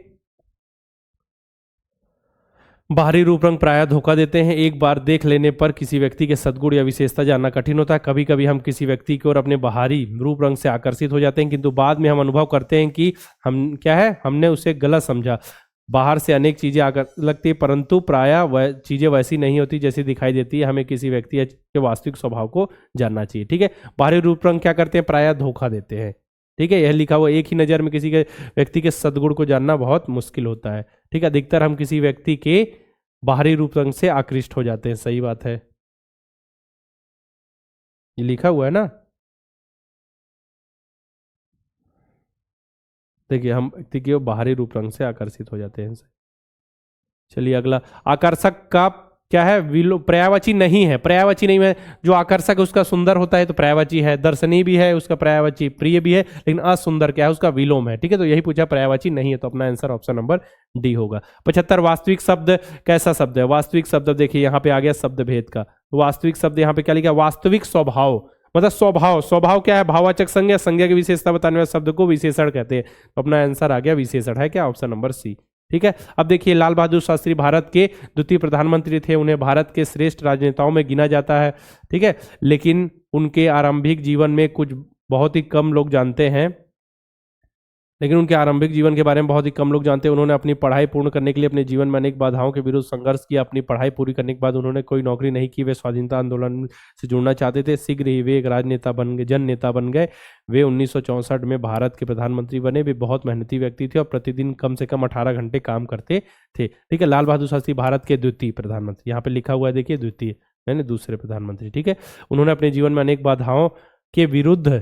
बाहरी रूप रंग प्रायः धोखा देते हैं। एक बार देख लेने पर किसी व्यक्ति के सद्गुण या विशेषता जानना कठिन होता है। कभी कभी हम किसी व्यक्ति की ओर अपने बाहरी रूप रंग से आकर्षित हो जाते हैं, किंतु बाद में हम अनुभव करते हैं कि हम क्या है, हमने उसे गलत समझा। बाहर से अनेक चीजें आकर लगती है, परंतु प्रायः वह चीजें वैसी नहीं होती जैसी दिखाई देती है। हमें किसी व्यक्ति के वास्तविक स्वभाव को जानना चाहिए। ठीक है, बाहरी रूप रंग क्या करते हैं, प्रायः धोखा देते हैं। ठीक है, यह लिखा हुआ एक ही नज़र में किसी के व्यक्ति के सद्गुण को जानना बहुत मुश्किल होता है। ठीक है, अधिकतर हम किसी व्यक्ति के बाहरी रूप रंग से आकृष्ट हो जाते हैं। सही बात है, ये लिखा हुआ है ना। देखिए, हम व्यक्ति के बाहरी रूप रंग से आकर्षित हो जाते हैं। चलिए अगला, आकर्षक का क्या है, पर्यायवाची नहीं है। पर्यायवाची नहीं है, जो आकर्षक उसका सुंदर होता है तो पर्यायवाची है, दर्शनीय भी है उसका पर्यायवाची, प्रिय भी है, लेकिन असुंदर क्या है, उसका विलोम है। ठीक है, तो यही पूछा, पर्यायवाची नहीं है, तो अपना आंसर ऑप्शन नंबर डी होगा। 75, वास्तविक शब्द कैसा शब्द है। वास्तविक शब्द देखिए यहाँ पे आ गया शब्द भेद का। तो वास्तविक शब्द यहाँ पे क्या लिखा, वास्तविक स्वभाव, मतलब स्वभाव। स्वभाव क्या है, भाववाचक संज्ञा, संज्ञा की विशेषता बताने वाले शब्द को विशेषण कहते हैं। तो अपना आंसर आ गया विशेषण है क्या, ऑप्शन नंबर सी। ठीक है, अब देखिए, लाल बहादुर शास्त्री भारत के द्वितीय प्रधानमंत्री थे। उन्हें भारत के श्रेष्ठ राजनेताओं में गिना जाता है। ठीक है, लेकिन उनके आरंभिक जीवन में कुछ बहुत ही कम लोग जानते हैं। लेकिन उनके आरंभिक जीवन के बारे में बहुत ही कम लोग जानते हैं। उन्होंने अपनी पढ़ाई पूर्ण करने के लिए अपने जीवन में अनेक बाधाओं के विरुद्ध संघर्ष किया। अपनी पढ़ाई पूरी करने के बाद उन्होंने कोई नौकरी नहीं की। वे स्वाधीनता आंदोलन से जुड़ना चाहते थे। शीघ्र ही वे एक राजनेता बन गए, जन नेता बन गए। वे 1964 में भारत के प्रधानमंत्री बने। वे बहुत मेहनती व्यक्ति थे और प्रतिदिन कम से कम 18 घंटे काम करते थे। ठीक है, लाल बहादुर शास्त्री भारत के द्वितीय प्रधानमंत्री, यहाँ पे लिखा हुआ है देखिए द्वितीय, यानी दूसरे प्रधानमंत्री। ठीक है, उन्होंने अपने जीवन में अनेक बाधाओं के विरुद्ध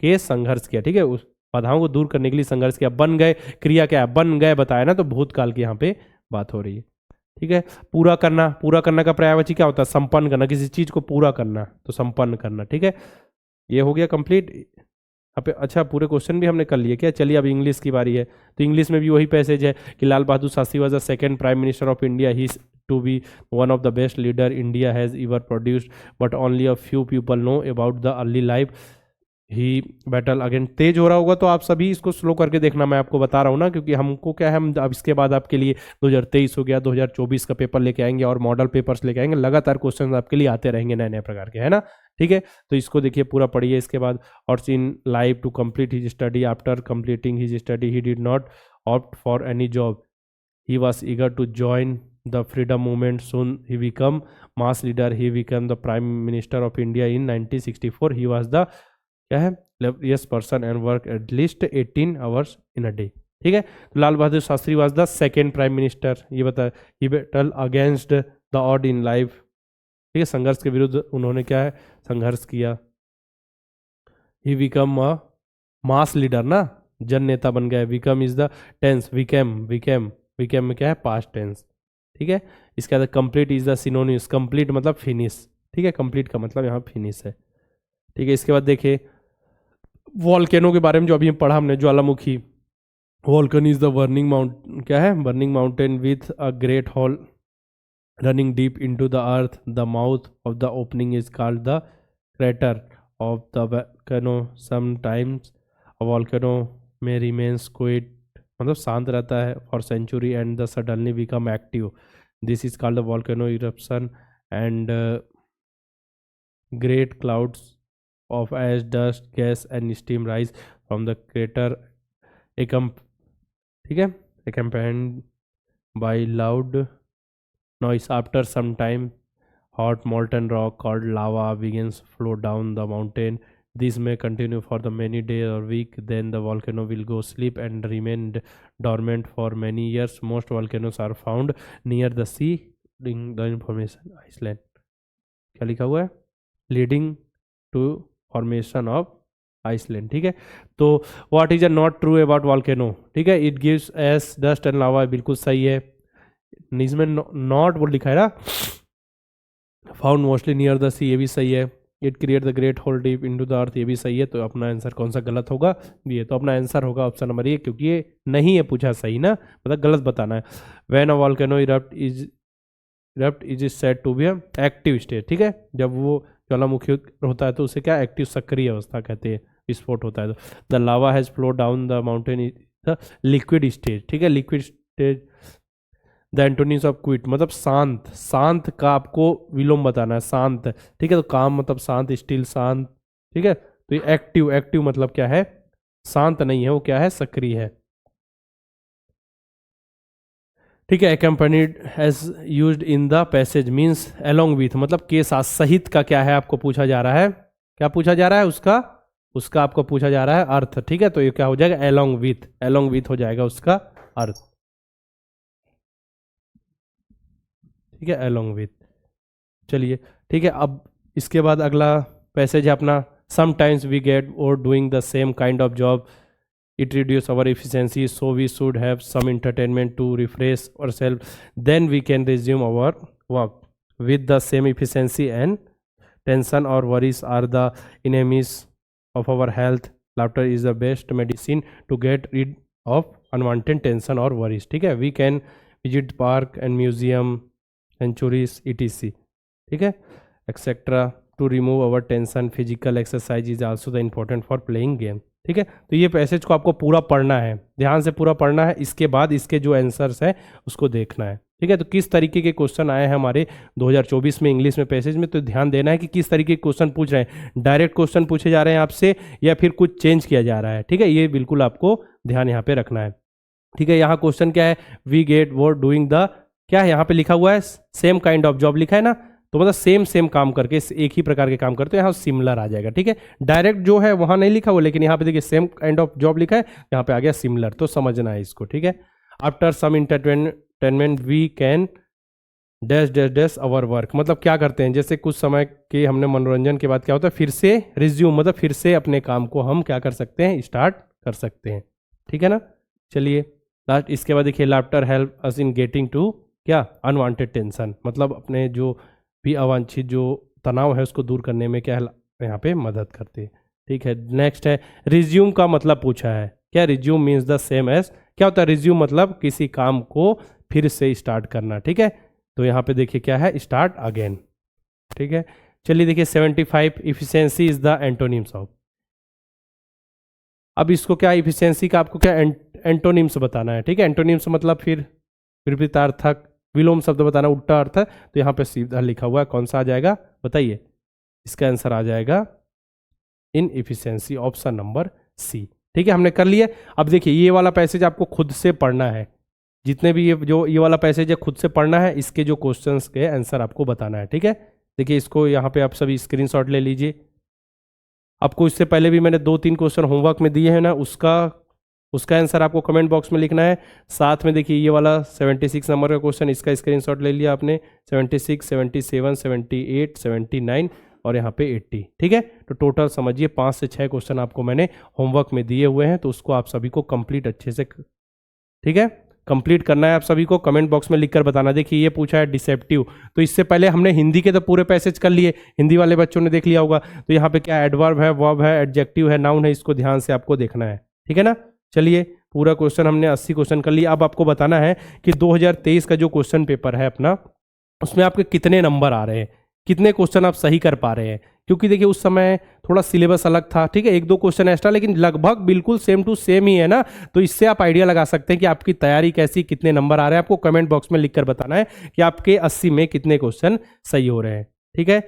के संघर्ष किया। ठीक है, उस बाधाओं को दूर करने के लिए संघर्ष किया। बन गए, क्रिया क्या है, बन गए बताया ना, तो भूतकाल की यहाँ पे बात हो रही है। ठीक है, पूरा करना, पूरा करना का पर्यायवाची क्या होता है, संपन्न करना, किसी चीज को पूरा करना, तो संपन्न करना। ठीक है, ये हो गया कंप्लीट। अच्छा, पूरे क्वेश्चन भी हमने कर लिए क्या। चलिए अब इंग्लिश की बारी है। तो इंग्लिश में भी वही पैसेज है कि Lal Bahadur Shastri was the second prime minister of India. He to be one of the best leader India has ever produced, but only a few people know about the early life he battle again. तेज हो रहा होगा तो आप सभी इसको स्लो करके देखना, मैं आपको बता रहा हूँ ना, क्योंकि हमको क्या है, हम अब इसके बाद आपके लिए 2023 हो गया, 2024 का पेपर लेके आएंगे और मॉडल पेपर्स लेके आएंगे। लगातार क्वेश्चन आपके लिए आते रहेंगे नए नए प्रकार के, है ना। ठीक है, तो इसको देखिए पूरा पढ़िए इसके बाद। और in life to complete his study, after completing his study he did not opt for any job. He was eager to join the freedom movement. Soon he became mass leader. He became the prime minister of India in 1964. He was the क्या है, luckiest person and work at least 18 hours in a day. ठीक है, तो लाल Bahadur Shastri was the second prime minister. ये बता, he battled against the odd in life. ठीक है, संघर्ष के विरुद्ध उन्होंने क्या है, संघर्ष किया। he become a mass leader ना, जन नेता बन गए। become is the tense, became में क्या है, past tense। ठीक है, इसके बाद complete is the synonyms, complete मतलब फिनिश। ठीक है, कंप्लीट का मतलब यहाँ फिनिश है। ठीक है, इसके बाद देखिए वॉल्केनो के बारे में जो अभी पढ़ा हमने, ज्वालामुखी। Volcano is the burning mount, क्या है, burning mountain with a great hole running deep into the earth. The mouth of the opening is called the crater of the volcano. Sometimes a volcano में रिमेन्स क्विट, मतलब शांत रहता है, for century and the suddenly become active. This is called the volcano eruption and great clouds of ash, dust, gas and steam rise from the crater. ठीक है, accompanied by loud noise. After some time, hot molten rock called lava begins to flow down the mountain. This may continue for the many days or week. Then the volcano will go sleep and remain dormant for many years. Most volcanoes are found near the sea. The information Iceland. क्या लिखा हुआ है, leading to formation of island. ठीक है, तो what is a not true about volcano. ठीक है, it gives ash, dust and lava, बिल्कुल सही है। इसमें नॉट बोल लिखा है ना, found mostly near the sea, ये भी सही है। It create the great hole deep into the earth, ये भी सही है। तो अपना आंसर कौन सा गलत होगा, ये तो अपना आंसर होगा ऑप्शन नंबर ए, क्योंकि ये नहीं है पूछा सही ना, मतलब गलत बताना है। When a volcano erupt is said to be active state. ठीक है, जब वो ज्वालामुखी होता है तो उसे क्या, एक्टिव सक्रिय अवस्था कहते हैं। विस्फोट होता है तो। The lava has flow down the mountain the liquid stage, ठीक है, liquid stage. The antonyms of quit मतलब शांत, शांत का आपको विलोम बताना है, शांत, ठीक है, तो काम मतलब शांत, स्टिल शांत, ठीक है। तो ये एक्टिव, एक्टिव मतलब क्या है, शांत नहीं है, वो क्या है, सक्रिय है, ठीक है। accompanied as used in the passage means along with मतलब के साथ, सहित का क्या है आपको पूछा जा रहा है, क्या पूछा जा रहा है, उसका उसका आपको पूछा जा रहा है अर्थ, ठीक है। तो ये क्या हो जाएगा, along with हो जाएगा उसका अर्थ, ठीक है, along with। चलिए ठीक है, अब इसके बाद अगला पैसेज है अपना, समटाइम्स वी गेट और doing the same kind of job it reduce our efficiency, so we should have some entertainment to refresh ourselves, then we can resume our work with the same efficiency, and tension or worries are the enemies of our health. Laughter is the best medicine to get rid of unwanted tension or worries, ठीक है। we can visit park and museum, sanctuaries etc, ठीक है, etc to remove our tension. Physical exercise is also the important for playing game, ठीक है। तो ये पैसेज को आपको पूरा पढ़ना है, ध्यान से पूरा पढ़ना है, इसके बाद इसके जो आंसर्स हैं उसको देखना है, ठीक है। तो किस तरीके के क्वेश्चन आए हैं हमारे 2024 में इंग्लिश में पैसेज में, तो ध्यान देना है कि किस तरीके के क्वेश्चन पूछ रहे हैं, डायरेक्ट क्वेश्चन पूछे जा रहे हैं आपसे या फिर कुछ चेंज किया जा रहा है, ठीक है। ये बिल्कुल आपको ध्यान यहाँ पे रखना है, ठीक है। यहाँ क्वेश्चन क्या है, we get work doing the, क्या है यहाँ पे लिखा हुआ है, सेम काइंड ऑफ जॉब लिखा है ना, तो मतलब सेम काम करके एक ही प्रकार के काम करते हैं, यहाँ सिमिलर आ जाएगा, ठीक है। डायरेक्ट जो है वहाँ नहीं लिखा हुआ, लेकिन यहाँ पे देखिए सेम काइंड ऑफ जॉब लिखा है, यहाँ पे आ गया सिमिलर, तो समझना है इसको, ठीक है। After some entertainment we can dash dash dash our work मतलब क्या करते हैं, जैसे कुछ समय के हमने मनोरंजन के बाद क्या होता है, फिर से रिज्यूम मतलब फिर से अपने काम को हम क्या कर सकते हैं, स्टार्ट कर सकते हैं, ठीक है ना। चलिए लास्ट, इसके बाद देखिए laughter help us in getting to क्या, अनवांटेड टेंशन मतलब अपने जो भी अवांछित जो तनाव है उसको दूर करने में क्या यहाँ पे मदद करते हैं, ठीक है। नेक्स्ट है रिज्यूम का मतलब पूछा है, क्या resume means the same as, क्या होता है रिज्यूम मतलब किसी काम को फिर से स्टार्ट करना, ठीक है। तो यहाँ पे देखिए क्या है, स्टार्ट अगेन, ठीक है। चलिए देखिए 75 efficiency is the antonyms of, अब इसको क्या इफिशियंसी का आपको क्या एंटोनिम्स बताना है, ठीक है। एंटोनिम्स मतलब फिर विपरीतार्थक, विलोम शब्द बताना, उल्टा अर्थ है, तो यहाँ पे सीधा लिखा हुआ है, कौन सा आ जाएगा बताइए, इसका आंसर आ जाएगा इन इफिशियंसी, ऑप्शन नंबर सी, ठीक है। हमने कर लिया। अब देखिए ये वाला पैसेज आपको खुद से पढ़ना है, जितने भी ये वाला पैसेज है खुद से पढ़ना है, इसके जो क्वेश्चंस के आंसर आपको बताना है, ठीक है। देखिए इसको यहाँ पे आप सभी स्क्रीनशॉट ले लीजिए, आपको इससे पहले भी मैंने 2-3 क्वेश्चन होमवर्क में दिए हैं ना, उसका आंसर आपको कमेंट बॉक्स में लिखना है। साथ में देखिए ये वाला 76 नंबर का क्वेश्चन, इसका स्क्रीनशॉट ले लिया आपने, 76, 77, 78, 79 और यहाँ पे 80, ठीक है। तो टोटल समझिए 5 से 6 क्वेश्चन आपको मैंने होमवर्क में दिए हुए हैं, तो उसको आप सभी को कंप्लीट अच्छे से, ठीक है, कंप्लीट करना है आप सभी को, कमेंट बॉक्स में लिखकर बताना। देखिए ये पूछा है डिसेप्टिव, तो इससे पहले हमने हिंदी के तो पूरे पैसेज कर लिए, हिंदी वाले बच्चों ने देख लिया होगा, तो यहाँ पे क्या एडवर्ब है, वर्ब है, एडजेक्टिव है, नाउन है, इसको ध्यान से आपको देखना है, ठीक है ना। चलिए पूरा क्वेश्चन हमने 80 क्वेश्चन कर लिया। अब आपको बताना है कि 2023 का जो क्वेश्चन पेपर है अपना, उसमें आपके कितने नंबर आ रहे हैं, कितने क्वेश्चन आप सही कर पा रहे हैं, क्योंकि देखिए उस समय थोड़ा सिलेबस अलग था, ठीक है, 1-2 क्वेश्चन एक्स्ट्रा, लेकिन लगभग बिल्कुल सेम टू सेम ही है ना, तो इससे आप आइडिया लगा सकते हैं कि आपकी तैयारी कैसी, कितने नंबर आ रहे हैं। आपको कमेंट बॉक्स में लिखकर बताना है कि आपके 80 में कितने क्वेश्चन सही हो रहे हैं, ठीक है।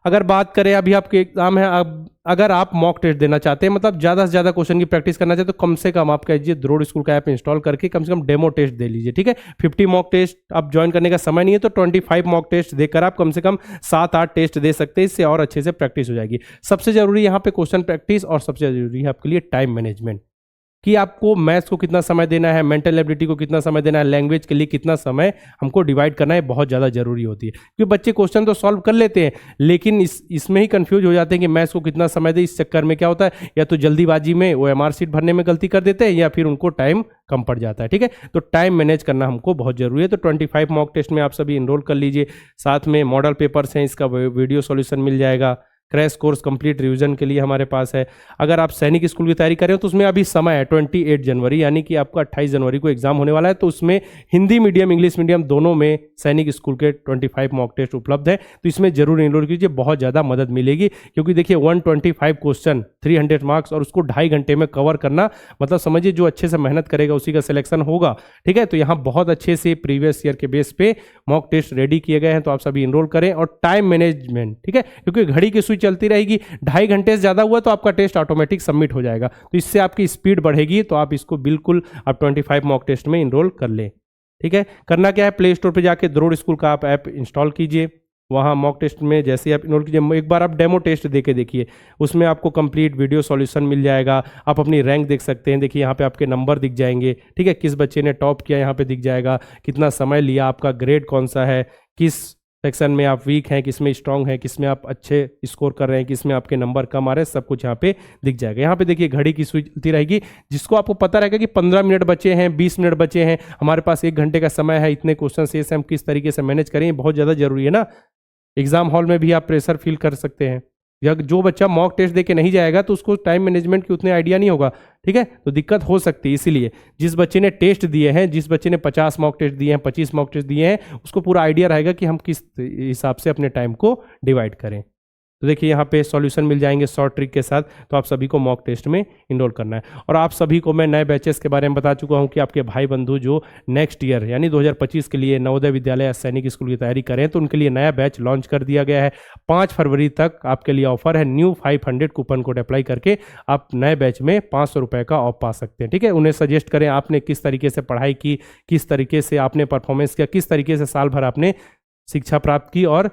अगर बात करें अभी आपके एग्जाम है, अब अगर आप मॉक टेस्ट देना चाहते हैं, मतलब ज़्यादा से ज़्यादा क्वेश्चन की प्रैक्टिस करना चाहते हैं, तो कम से कम आप कहिए द्रोड़ स्कूल का ऐप इंस्टॉल करके कम से कम डेमो टेस्ट दे लीजिए, ठीक है। 50 मॉक टेस्ट आप ज्वाइन करने का समय नहीं है, तो 25 मॉक टेस्ट देकर आप कम से कम 7-8 टेस्ट दे सकते हैं, इससे और अच्छे से प्रैक्टिस हो जाएगी। सबसे जरूरी यहाँ पे क्वेश्चन प्रैक्टिस, और सबसे जरूरी है आपके लिए टाइम मैनेजमेंट, कि आपको मैथ्स को कितना समय देना है, मेंटल एबिलिटी को कितना समय देना है, लैंग्वेज के लिए कितना समय हमको डिवाइड करना है, बहुत ज़्यादा जरूरी होती है। क्योंकि बच्चे क्वेश्चन तो सॉल्व कर लेते हैं, लेकिन इसमें ही कंफ्यूज हो जाते हैं कि मैथ्स को कितना समय दे। इस चक्कर में क्या होता है, या तो जल्दीबाजी में वो एमआर शीट भरने में गलती कर देते हैं, या फिर उनको टाइम कम पड़ जाता है, ठीक है। तो टाइम मैनेज करना हमको बहुत जरूरी है। तो 25 मॉक टेस्ट में आप सभी इनरोल कर लीजिए, साथ में मॉडल पेपर्स हैं, इसका वीडियो सॉल्यूशन मिल जाएगा, क्रैश कोर्स कंप्लीट रिवीजन के लिए हमारे पास है। अगर आप सैनिक स्कूल की तैयारी कर रहे हो तो उसमें अभी समय है 28 जनवरी, यानी कि आपका 28 जनवरी को एग्जाम होने वाला है। तो उसमें हिंदी मीडियम इंग्लिश मीडियम दोनों में सैनिक स्कूल के 25 मॉक टेस्ट उपलब्ध है, तो इसमें जरूर एनरोल कीजिए, बहुत ज़्यादा मदद मिलेगी। क्योंकि देखिए 125 क्वेश्चन 300 मार्क्स और उसको 2.5 घंटे में कवर करना, मतलब समझिए जो अच्छे से मेहनत करेगा उसी का सिलेक्शन होगा। ठीक है, तो यहाँ बहुत अच्छे से प्रीवियस ईयर के बेस पे मॉक टेस्ट रेडी किए गए हैं, तो आप सभी इनरोल करें। और टाइम मैनेजमेंट, ठीक है, क्योंकि घड़ी की सुई चलती रहेगी, 2.5 घंटे से ज़्यादा हुआ तो आपका टेस्ट ऑटोमेटिक सबमिट हो जाएगा, तो इससे आपकी स्पीड बढ़ेगी। तो आप इसको बिल्कुल आप 25 मॉक टेस्ट में इनरोल कर लें। ठीक है, करना क्या है, प्ले स्टोर पर जाके द्रोड़ स्कूल का आप ऐप इंस्टॉल कीजिए। वहाँ मॉक टेस्ट में जैसे आप इनरोल कीजिए, एक बार आप डेमो टेस्ट दे के देखिए, उसमें आपको कंप्लीट वीडियो सॉल्यूशन मिल जाएगा। आप अपनी रैंक देख सकते हैं, देखिए यहाँ पे आपके नंबर दिख जाएंगे। ठीक है, किस बच्चे ने टॉप किया यहाँ पे दिख जाएगा, कितना समय लिया, आपका ग्रेड कौन सा है, किस सेक्शन में आप वीक हैं, किस में स्ट्रांग हैं, किस में आप अच्छे स्कोर कर रहे हैं, किस में आपके नंबर कम आ रहे हैं, सब कुछ यहाँ पे दिख जाएगा। यहाँ पे देखिए घड़ी की सुई चलती रहेगी, जिसको आपको पता रहेगा कि 15 मिनट बचे हैं, 20 मिनट बचे हैं, हमारे पास 1 घंटे का समय है, इतने क्वेश्चन से हम किस तरीके से मैनेज करें, बहुत ज़्यादा जरूरी है ना। एग्जाम हॉल में भी आप प्रेशर फील कर सकते हैं, या जो बच्चा मॉक टेस्ट देके नहीं जाएगा तो उसको टाइम मैनेजमेंट की उतने आइडिया नहीं होगा। ठीक है, तो दिक्कत हो सकती है। इसीलिए जिस बच्चे ने टेस्ट दिए हैं, जिस बच्चे ने 50 मॉक टेस्ट दिए हैं, 25 मॉक टेस्ट दिए हैं, उसको पूरा आइडिया रहेगा कि हम किस हिसाब से अपने टाइम को डिवाइड करें। तो देखिए यहाँ पे सॉल्यूशन मिल जाएंगे शॉर्ट ट्रिक के साथ, तो आप सभी को मॉक टेस्ट में इनरोल करना है। और आप सभी को मैं नए बैचेस के बारे में बता चुका हूँ कि आपके भाई बंधु जो नेक्स्ट ईयर यानी 2025 के लिए नवोदय विद्यालय या सैनिक स्कूल की तैयारी करें, तो उनके लिए नया बैच लॉन्च कर दिया गया है। 5 फरवरी तक आपके लिए ऑफर है, न्यू 500 कूपन कोड अप्लाई करके आप नए बैच में 500 रुपये का ऑफ पा सकते हैं। ठीक है, उन्हें सजेस्ट करें आपने किस तरीके से पढ़ाई की, किस तरीके से आपने परफॉर्मेंस किया, किस तरीके से साल भर आपने शिक्षा प्राप्त की और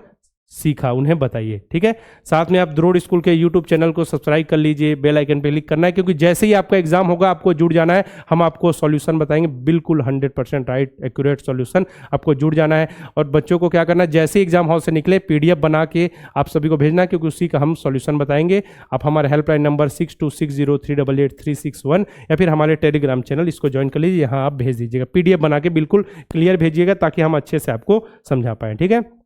सीखा, उन्हें बताइए। ठीक है, साथ में आप द्रोड़ स्कूल के यूट्यूब चैनल को सब्सक्राइब कर लीजिए, बेल आइकन पे क्लिक करना है, क्योंकि जैसे ही आपका एग्जाम होगा आपको जुड़ जाना है, हम आपको सॉल्यूशन बताएंगे, बिल्कुल 100% राइट एक्यूरेट सॉल्यूशन, आपको जुड़ जाना है। और बच्चों को क्या करना है, जैसे ही एग्जाम हॉल से निकले PDF बना के आप सभी को भेजना है, क्योंकि उसी का हम सॉल्यूशन बताएंगे। आप हमारे हेल्पलाइन नंबर 6260388361 या फिर हमारे टेलीग्राम चैनल इसको ज्वाइन कर लीजिए, यहाँ आप भेज दीजिएगा। PDF बना के बिल्कुल क्लियर भेजिएगा ताकि हम अच्छे से आपको समझा पाएँ। ठीक है,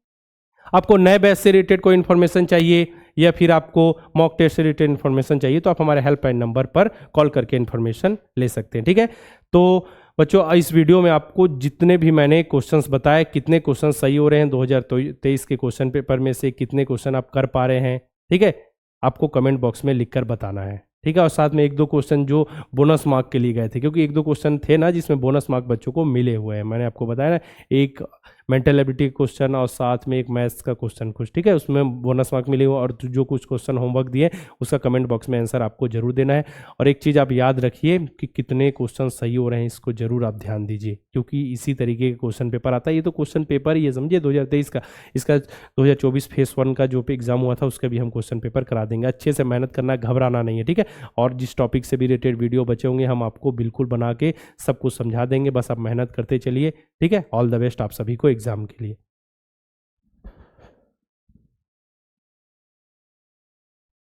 आपको नए बैच से रिलेटेड कोई इन्फॉर्मेशन चाहिए या फिर आपको मॉक टेस्ट से रिलेटेड इन्फॉर्मेशन चाहिए, तो आप हमारे हेल्पलाइन नंबर पर कॉल करके इन्फॉर्मेशन ले सकते हैं। ठीक है, तो बच्चों इस वीडियो में आपको जितने भी मैंने क्वेश्चंस बताए, कितने क्वेश्चन सही हो रहे हैं 2023 के क्वेश्चन पेपर में से, कितने क्वेश्चन आप कर पा रहे हैं, ठीक है, आपको कमेंट बॉक्स में लिखकर बताना है। ठीक है, और साथ में 1-2 क्वेश्चन जो बोनस मार्क के लिए गए थे, क्योंकि 1-2 क्वेश्चन थे ना जिसमें बोनस मार्क बच्चों को मिले हुए हैं, मैंने आपको बताया ना, एक मेंटल एबिलिटी क्वेश्चन और साथ में एक मैथ्स का क्वेश्चन कुछ, ठीक है, उसमें बोनस मार्क मिले हुए। और जो कुछ क्वेश्चन होमवर्क दिए उसका कमेंट बॉक्स में आंसर आपको जरूर देना है। और एक चीज़ आप याद रखिए कि कितने क्वेश्चन सही हो रहे हैं, इसको जरूर आप ध्यान दीजिए, क्योंकि इसी तरीके का क्वेश्चन पेपर आता है। ये तो क्वेश्चन पेपर ये समझिए 2023 का, इसका 2024 फेज 1 का जो एग्जाम हुआ था उसका भी हम क्वेश्चन पेपर करा देंगे। अच्छे से मेहनत करना, घबराना नहीं है। ठीक है, और जिस टॉपिक से भी रिलेटेड वीडियो बचे होंगे हम आपको बिल्कुल बना के सब कुछ समझा देंगे, बस आप मेहनत करते चलिए। ठीक है, ऑल द बेस्ट आप सभी को एग्जाम के लिए।